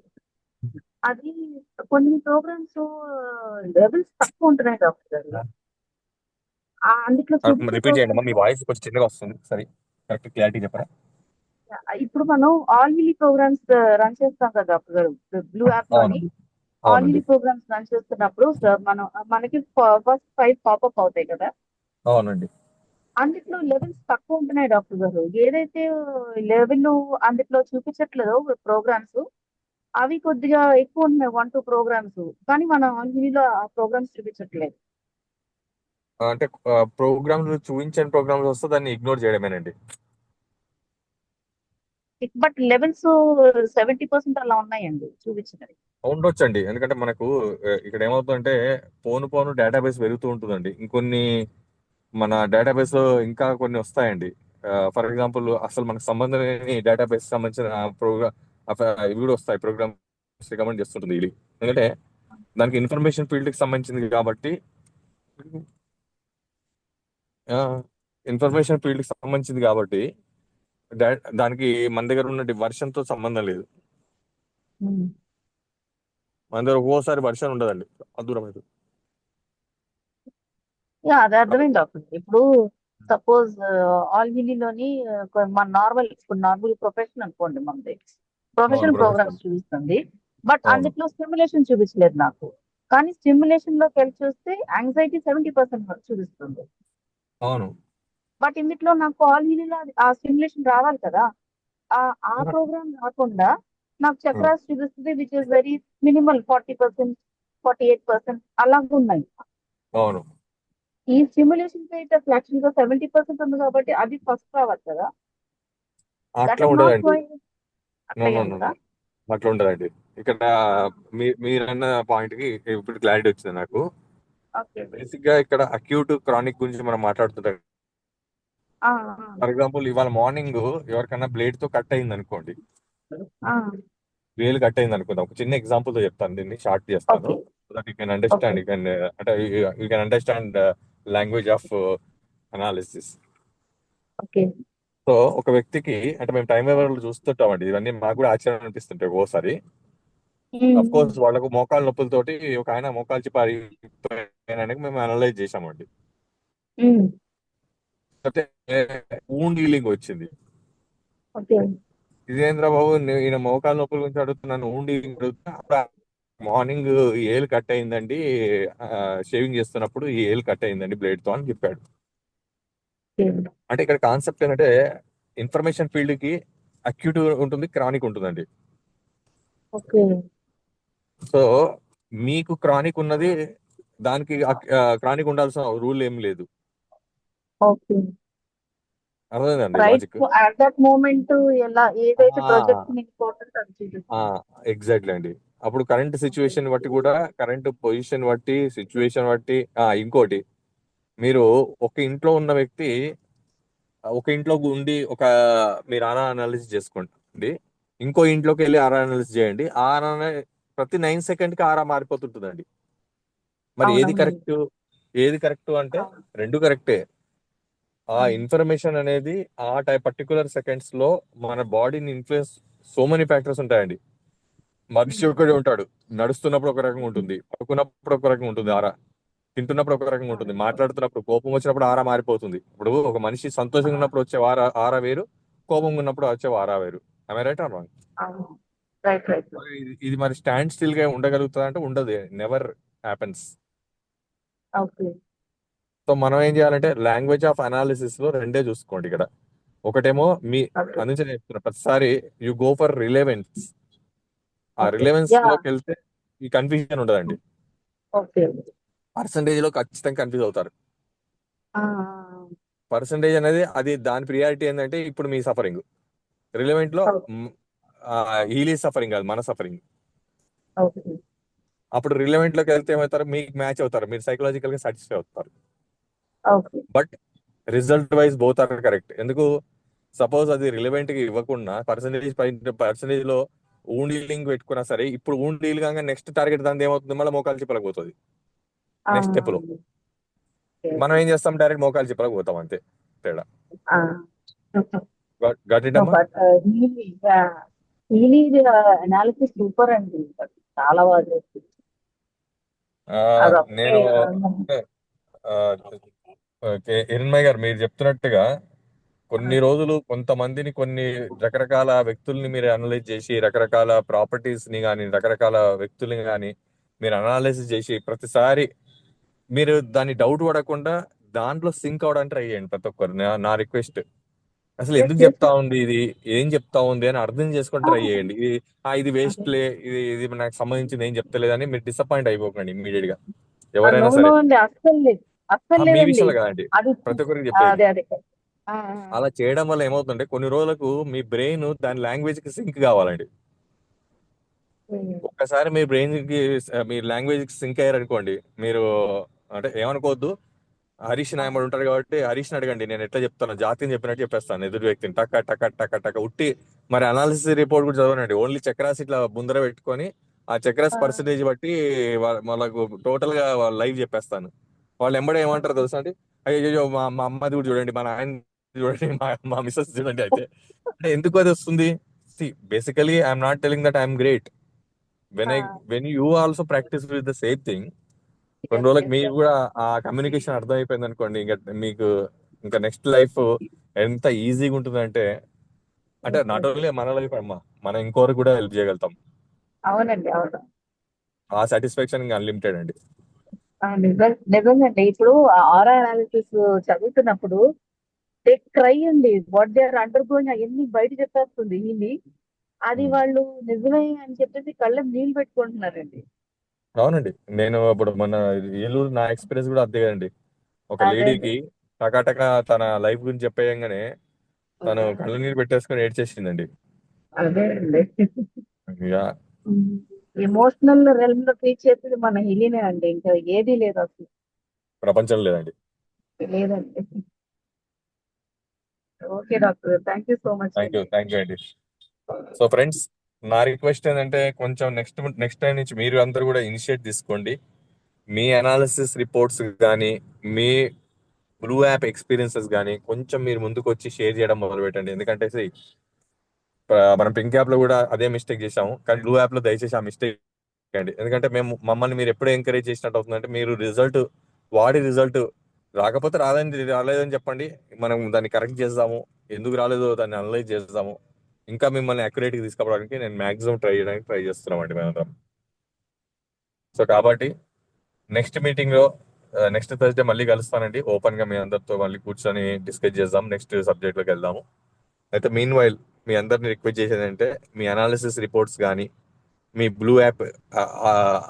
అది కొన్ని ప్రోగ్రామ్స్ లెవెల్స్ తక్కువ ఉంటున్నాయి డాక్టర్ గారు. అందులో చూపించే రిపీట్ చేయండి అమ్మా, మీ ప్రోగ్రామ్స్ వాయిస్ కొంచెం చిన్నగా వస్తుంది. సరే, కరెక్ట్ క్లారిటీ చెప్పరా? ఇప్పుడు మనం ఆల్రెడీ ప్రోగ్రామ్స్ రన్ చేస్తాం కదా డాక్టర్ గారు. బ్లూ యాప్ లోని అవునండి, ఆల్రెడీ అవునండి, ప్రోగ్రామ్స్ రన్ చేస్తున్నప్పుడు మనకి ఫస్ట్ 5 పాపప్ అవుతాయి కదా. అవునండి. అందులో లెవెల్స్ తక్కువ ఉంటున్నాయి డాక్టర్ గారు. ఏదైతే లెవెల్ అందులో చూపించట్లేదో ప్రోగ్రామ్స్ అవి కొద్దిగా ఎక్కువ ఉన్నాయి 1-2 ప్రోగ్రామ్స్. కానీ మన ఆన్లైన్లో ఆ ప్రోగ్రామ్స్ చూపించట్లేదు. అంటే ప్రోగ్రామ్స్ చూపించని ప్రోగ్రామ్స్ వస్తే దాన్ని ఇగ్నోర్ చేయడమేనండి. బట్ లెవెల్స్ 70% అలా ఉన్నాయండి చూపించినవి. ఉండొచ్చండి, ఎందుకంటే మనకు ఇక్కడ ఏమవుతుందంటే పోను డేటాబేస్ పెరుగుతూ ఉంటుందండి. ఇంకొన్ని మన డేటాబేస్ లో ఇంకా కొన్ని వస్తాయండి. ఫర్ ఎగ్జాంపుల్ అసలు మనకు సంబంధం లేని డేటాబేస్ సంబంధించిన ప్రోగ్రామ్ ఇవి కూడా వస్తాయి. ప్రోగ్రామ్స్ రికమెండ్ చేస్తుంటుంది ఇది. ఎందుకంటే దానికి ఇన్ఫర్మేషన్ ఫీల్డ్ కి సంబంధించింది కాబట్టి దానికి మన దగ్గర ఉన్న వర్షన్ తో సంబంధం లేదు. మన దగ్గర ఒక్కోసారి వర్షన్ ఉండదండి, అదూరం అయితే. అది అర్థమైంది డాక్టర్. ఇప్పుడు సపోజ్ ఆల్గిలీలోని మన నార్మల్ ప్రొఫెషన్ అనుకోండి, మనది ప్రొఫెషనల్ ప్రోగ్రామ్స్ చూపిస్తుంది. బట్ అవును, అందులో స్టిమ్యులేషన్ చూపించలేదు నాకు. కానీ స్టిమ్యులేషన్ లోకి వెళ్ళి చూస్తే యాంగ్జైటీ 70% చూపిస్తుంది. అవును. బట్ ఇందులో నాకు ఆల్గిలీలో ఆ స్టిమ్యులేషన్ రావాలి కదా. ఆ ప్రోగ్రామ్ కాకుండా నాకు చక్రాస్ చూపిస్తుంది, విచ్ ఇస్ వెరీ మినిమల్ 40%, 48% అలాగే ఉన్నాయి. అవును. ఈ స్టిమ్యులేషన్ రేట్ యాక్చువల్ గా 70% ఉంది కాబట్టి అది ఫస్ట్ రావాలి కదా. దట్ అట్లా ఇస్ నాట్ ఉండదండి. గోయింగ్. నో అట్లాగే నో నో ఉందా? అట్లా ఉండదండి. ఇక్కడ మీరన్న పాయింట్ కి ఇప్పుడు క్లారిటీ వచ్చింది నాకు. ఓకే. బేసిక్ గా ఇక్కడ అక్యూట్ క్రానిక్ గురించి మనం మాట్లాడుతుంటాం. ఫర్ ఎగ్జాంపుల్ ఇవాళ మార్నింగ్ ఎవరికైనా బ్లేడ్ తో కట్ అయింది అనుకోండి, వేలు కట్ అయింది అనుకుందాం. ఒక చిన్న ఎగ్జాంపుల్ తో చెప్తాను, దీన్ని షార్ట్ చేస్తాను. Okay. So that you can understand, okay. అంటే you can understand language of analysis. Okay. So ఒక వ్యక్తికి, అంటే మేము టైం వేవర్లు చూస్తుంటామండి, ఇవన్నీ మాకు కూడా ఆశ్చర్యం అనిపిస్తుంటాయి ఒక్కోసారి. అఫ్ కోర్స్ వాళ్ళకు మోకాలు నొప్పులతోటి ఒక ఆయన మోకాలు చిపారి మేము అనలైజ్ చేసామండి. అయితే వూండ్ హీలింగ్ వచ్చింది. ఓకే. ఇదేంద్ర బాబు, ఈయన మోకాలు నొప్పుల గురించి అడుగుతున్నాను, వూండ్ హీలింగ్ అడుగుతున్నా. అప్పుడు మార్నింగ్ ఈ ఏలు కట్ అయిందండి, షేవింగ్ చేస్తున్నప్పుడు ఈ ఏలు కట్ అయిందండి బ్లేడ్ తో అని చెప్పాడు. అంటే ఇక్కడ కాన్సెప్ట్ ఏంటంటే ఇన్ఫర్మేషన్ ఫీల్డ్ కి అక్యూట్ ఉంటుంది, క్రానిక్ ఉంటుందండి. ఓకే. సో మీకు క్రానిక్ ఉన్నది, దానికి క్రానిక్ ఉండాల్సిన రూల్ ఏం లేదు. ఓకే. అర్థమైందండి right logic? At that moment ఎలా ఏదైతే ప్రాజెక్ట్ ఇంపార్టెంట్ అది చూపిస్తుంది. ఎగ్జాక్ట్లీ అండి. అప్పుడు కరెంట్ సిచ్యువేషన్ బట్టి కూడా, కరెంట్ పొజిషన్ బట్టి, సిచ్యువేషన్ బట్టి. ఇంకోటి, మీరు ఒక ఇంట్లో ఉన్న వ్యక్తి ఒక ఇంట్లో ఉండి మీరు ఆరా అనాలిసిస్ చేసుకోండి, ఇంకో ఇంట్లోకి వెళ్ళి ఆరా అనాలిసిస్ చేయండి. ప్రతి 9 సెకండ్ కి ఆరా మారిపోతుంటుందండి. మరి ఏది కరెక్ట్ అంటే రెండు కరెక్టే. ఆ ఇన్ఫర్మేషన్ అనేది ఆ పర్టికులర్ సెకండ్స్ లో మన బాడీని ఇన్ఫ్లుయెన్స్ సో మెనీ ఫ్యాక్టర్స్ ఉంటాయండి. మనిషి ఒకడే ఉంటాడు, నడుస్తున్నప్పుడు ఒక రకంగా ఉంటుంది, పడుకున్నప్పుడు ఒక రకంగా ఉంటుంది ఆరా, తింటున్నప్పుడు ఒక రకంగా ఉంటుంది, మాట్లాడుతున్నప్పుడు, కోపం వచ్చినప్పుడు ఆరా మారిపోతుంది. ఇప్పుడు ఒక మనిషి సంతోషంగా ఉన్నప్పుడు వచ్చే ఆరా వేరు, కోపంగా ఉన్నప్పుడు వచ్చే ఆరా వేరు. Right are wrong? ఇది మరి స్టాండ్ స్టిల్ గా ఉండగలుగుతుంది అంటే ఉండదు, నెవర్ హ్యాపెన్స్. సో మనం ఏం చేయాలంటే లాంగ్వేజ్ ఆఫ్ అనాలిసిస్ లో రెండే చూసుకోండి. ఇక్కడ ఒకటేమో మీ అందించిన చెప్తున్నా, ప్రతిసారి యు గో ఫర్ రిలెవెన్స్. ఆ రిలెవెన్స్ లోకి వెళ్తే ఈ కన్ఫ్యూజన్ ఉండదండి. పర్సంటేజ్ లో ఖచ్చితంగా కన్ఫ్యూజ్ అవుతారు. పర్సంటేజ్ అనేది అది దాని ప్రియారిటీ ఏంటంటే ఇప్పుడు మీ సఫరింగ్. రిలెవెంట్ లో హీలీ సఫరింగ్ కాదు, మన సఫరింగ్. అప్పుడు రిలెవెంట్ లోకి వెళ్తే ఏమవుతారు, మీకు మ్యాచ్ అవుతారు, మీరు సైకలాజికల్ గా సాటిస్ఫై అవుతారు. But result wise both are correct. ఎందుకు? సపోజ్ అది రిలెవెంట్ గా ఇవ్వకుండా పర్సంటేజ్ లో వూండ్ హీలింగ్ పెట్టుకున్నా సరే, ఇప్పుడు వూండ్ హీల్ కాగా నెక్స్ట్ టార్గెట్ దాని ఏమవుతుంది, మళ్ళీ మోకాలు చిప్పలకపోతుంది నెక్స్ట్ స్టెప్ లో. మనం ఏం చేస్తాం, డైరెక్ట్ మోకాలు చెప్పలకు పోతాం అంతే తేడా. గట్ ఇట్ అమ్మా. బట్ హీలీ అనాలిసిస్ సూపర్ అండి, చాలా బాగా చేస్తుంది. అదొకటే నేను హిరణ్మయ్య గారు మీరు చెప్తున్నట్టుగా కొన్ని రోజులు కొంతమందిని, కొన్ని రకరకాల వ్యక్తుల్ని మీరు అనలైజ్ చేసి, రకరకాల ప్రాపర్టీస్ ని కానీ, రకరకాల వ్యక్తుల్ని కానీ మీరు అనాలిసిస్ చేసి, ప్రతిసారి మీరు దాన్ని డౌట్ పడకుండా దాంట్లో సింక్ అవడానికి ట్రై చేయండి ప్రతి ఒక్కరు. నా రిక్వెస్ట్. అసలు ఎందుకు చెప్తా ఉంది ఇది, ఏం చెప్తా ఉంది అని అర్థం చేసుకొని ట్రై చేయండి. ఇది వేస్ట్లే, ఇది నాకు సంబంధించింది ఏం చెప్తలేదని మీరు డిసప్పాయింట్ అయిపోకండి ఇమీడియట్ గా. ఎవరైనా సరే అండి, అస్సలు లేదు, అస్సలు మీ లేదండి. విషయంలో కాదండి, అది ప్రతి ఒక్కరికి చెప్పేది. అదే అదే అలా చేయడం వల్ల ఏమవుతుందంటే కొన్ని రోజులకు మీ బ్రెయిన్ దాని లాంగ్వేజ్ కి సింక్ కావాలండి. ఒక్కసారి మీ బ్రెయిన్ కి మీ లాంగ్వేజ్ కి సింక్ అయ్యారనుకోండి, మీరు అంటే ఏమనుకోవద్దు, హరీష్ నాయమడు ఉంటారు కాబట్టి హరీష్ని అడగండి, నేను ఎట్లా చెప్తాను, జాతిని చెప్పినట్టు చెప్పేస్తాను ఎదురు వ్యక్తిని టక్క టక్క టక్క టక్క ఉట్టి. మరి అనాలిసిస్ రిపోర్ట్ కూడా చదవనండి, ఓన్లీ చక్రాస్ ఇట్లా ముందర పెట్టుకొని ఆ చక్రాస్ పర్సంటేజ్ బట్టి వాళ్ళకు టోటల్ గా వాళ్ళ లైవ్ చెప్పేస్తాను. వాళ్ళు ఎంబడే ఏమంటారు తెలుసా అండి, అయ్యో మా అమ్మది కూడా చూడండి, మా నాయన చూడండి, మా మిస్సెస్ చూడండి. అయితే అంటే ఎందుకు అది వస్తుంది? Basically I'm not telling that I'm great. When you also practice with the same thing, కొన్ని రోజులకు మీకు కూడా ఆ కమ్యూనికేషన్ అర్థమైపోయింది అనుకోండి, ఇంకా మీకు ఇంకా నెక్స్ట్ లైఫ్ ఎంత ఈజీగా ఉంటుందంటే, అంటే నాట్ ఓన్లీ మన లైఫ్ అమ్మా, మనం ఇంకోరికి కూడా హెల్ప్ చేయగలుగుతాం. అవునండి, అవును. ఆ సాటిస్ఫాక్షన్ ఇంకా అన్లిమిటెడ్ అండి. నిజంగా అండి. ఇప్పుడు ఆరా అనాలిసిస్ చదువుతున్నప్పుడు దే క్రై అండి, what they are undergoing అవన్నీ బయట చెప్పేస్తుంది ఇది. అది వాళ్ళు నిజమే అని చెప్పేసి కళ్ళకి నీళ్ళు పెట్టుకుంటున్నారండి. అవునండి, నేను ఇప్పుడు మన ఏలూరు నా ఎక్స్పీరియన్స్ కూడా అంతే కదండి. ఒక అదే లేడీకి టకాటక తన లైఫ్ గురించి చెప్పేయంగానే తను కళ్ళ నీళ్ళు పెట్టేసుకొని ఏడ్చేసిందండి. అదే అండి. యా, ఎమోషనల్ రెల్మ్ లో ట్రీట్ చేసేది మన హిలీనే అండి, ఇంకా ఏది లేదు అసలు, ప్రపంచం లేదండి. లేదండి. Okay doctor, thank you so much thank you అండి. అండి. సో ఫ్రెండ్స్, నా రిక్వెస్ట్ ఏంటంటే కొంచెం నెక్స్ట్ టైం నుంచి మీరు అందరూ కూడా ఇనిషియేట్ తీసుకోండి. మీ అనాలిసిస్ రిపోర్ట్స్ కానీ, మీ బ్లూ యాప్ ఎక్స్పీరియన్సెస్ కానీ కొంచెం మీరు ముందుకు వచ్చి షేర్ చేయడం మొదలు పెట్టండి. ఎందుకంటే మనం పింక్ యాప్ లో కూడా అదే మిస్టేక్ చేసాము, కానీ బ్లూ యాప్ లో దయచేసి ఆ మిస్టేక్ అండి. ఎందుకంటే మమ్మల్ని మీరు ఎప్పుడు ఎంకరేజ్ చేసినట్టు అవుతుందంటే, మీరు రిజల్ట్ రాకపోతే రాలేదని చెప్పండి, మనం దాన్ని కరెక్ట్ చేద్దాము, ఎందుకు రాలేదో దాన్ని అనలైజ్ చేద్దాము, ఇంకా మిమ్మల్ని అక్యురేట్ గా తీసుకురావడానికి నేను మాక్సిమం ట్రై చేస్తున్నామండి మేమందరం. సో కాబట్టి నెక్స్ట్ మీటింగ్ లో నెక్స్ట్ థర్స్డే మళ్ళీ కలుస్తానండి, ఓపెన్ గా మీ అందరితో మళ్ళీ కూర్చొని డిస్కస్ చేద్దాం, నెక్స్ట్ సబ్జెక్ట్ లోకి వెళ్దాము. అయితే మీన్ వైల్ మీ అందరిని రిక్వెస్ట్ చేసేది అంటే, మీ అనాలిసిస్ రిపోర్ట్స్ కానీ, మీ బ్లూ యాప్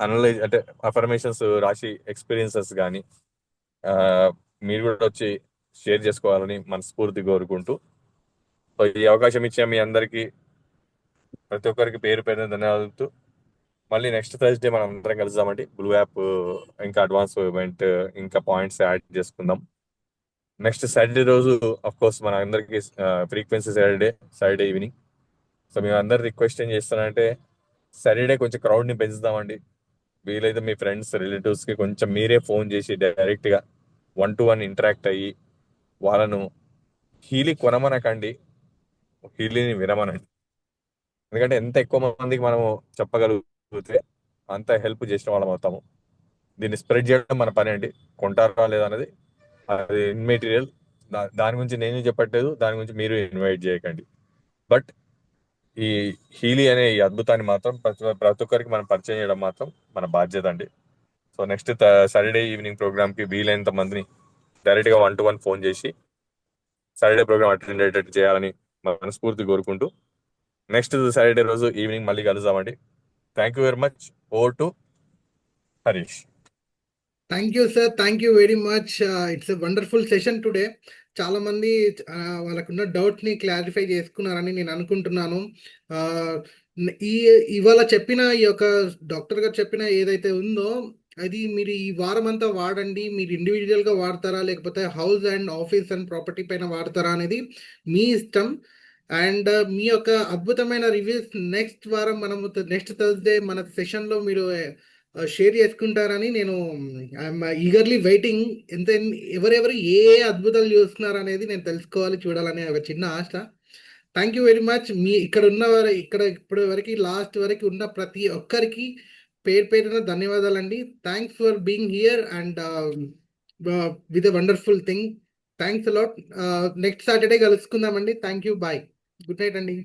అనలైజ్ అంటే అఫర్మేషన్స్ రాసి ఎక్స్పీరియన్సెస్ కానీ మీరు కూడా వచ్చి షేర్ చేసుకోవాలని మనస్ఫూర్తి కోరుకుంటూ, సో ఈ అవకాశం ఇచ్చే మీ అందరికీ ప్రతి ఒక్కరికి పేరు పేరున ధన్యవాదాలు. మళ్ళీ నెక్స్ట్ థర్స్డే మనం అందరం కలుద్దామండి. బ్లూ యాప్ ఇంకా అడ్వాన్స్ ఈవెంట్ ఇంకా పాయింట్స్ యాడ్ చేసుకుందాం. నెక్స్ట్ సాటర్డే రోజు అఫ్ కోర్స్ మన అందరికి ఫ్రీక్వెన్సీ సాటర్డే ఈవినింగ్. సో మేము అందరు రిక్వెస్ట్ ఏం చేస్తానంటే, సాటర్డే కొంచెం క్రౌడ్ ని పెంచుదామండి. వీలైతే మీ ఫ్రెండ్స్ రిలేటివ్స్ కి కొంచెం మీరే ఫోన్ చేసి డైరెక్ట్ గా 1-to-1 ఇంటరాక్ట్ అయ్యి వాళ్ళను హీలీ కొనమనకండి, హీలీని వినమనండి. ఎందుకంటే ఎంత ఎక్కువ మందికి మనము చెప్పగలిగితే అంత హెల్ప్ చేసిన వాళ్ళం అవుతాము. దీన్ని స్ప్రెడ్ చేయడం మన పని అండి, కొంటారా లేదా అనేది అది ఇన్మెటీరియల్. దాని గురించి నేను చెప్పట్లేదు, దాని గురించి మీరు ఇన్వైట్ చేయకండి. బట్ ఈ హీలీ అనే ఈ అద్భుతాన్ని మాత్రం ప్రతి ఒక్కరికి మనం పరిచయం చేయడం మాత్రం మన బాధ్యత అండి. So next saturday evening program కి వీలైనంత మందిని డైరెక్ట్ గా 1-to-1 ఫోన్ చేసి సాటర్డే ప్రోగ్రామ్ అటెండ్ అయ్యేటట్టు చేయాలని మనస్ఫూర్తి కోరుకుంటూ, నెక్స్ట్ సాటర్డే రోజు ఈవినింగ్ మళ్ళీ కలుద్దామండి. Thank you very much. Over to Harish. Thank you sir, thank you very much. It's a wonderful session today. చాలా మంది వాళ్ళకున్న డౌట్ ని క్లారిఫై చేసుకున్నారని నేను అనుకుంటున్నాను. ఇవాళ చెప్పిన ఈ యొక్క డాక్టర్ గారు చెప్పిన ఏదైతే ఉందో అది మీరు ఈ వారం అంతా వాడండి. మీరు ఇండివిజువల్ గా వాడతారా లేకపోతే house and office and property పైన వాడతారా అనేది మీ ఇష్టం. అండ్ మీ యొక్క అద్భుతమైన రివ్యూస్ నెక్స్ట్ వారం మనము నెక్స్ట్ థర్స్డే మన సెషన్ లో మీరు షేర్ చేసుకుంటారని నేను ఐఎమ్ ఈగర్లీ వెయిటింగ్. ఎవరెవరు ఏ అద్భుతాలు చూస్తున్నారు అనేది నేను తెలుసుకోవాలి, చూడాలనే ఒక చిన్న ఆశ. Thank you very much. ఇక్కడ ఇప్పటి వరకు లాస్ట్ వరకు ఉన్న ప్రతి ఒక్కరికి పేరున ధన్యవాదాలండి. Thanks for being here and with a wonderful thing. Thanks a lot. Next Saturday కలుసుకుందామండి. Thank you, bye, good night అండి.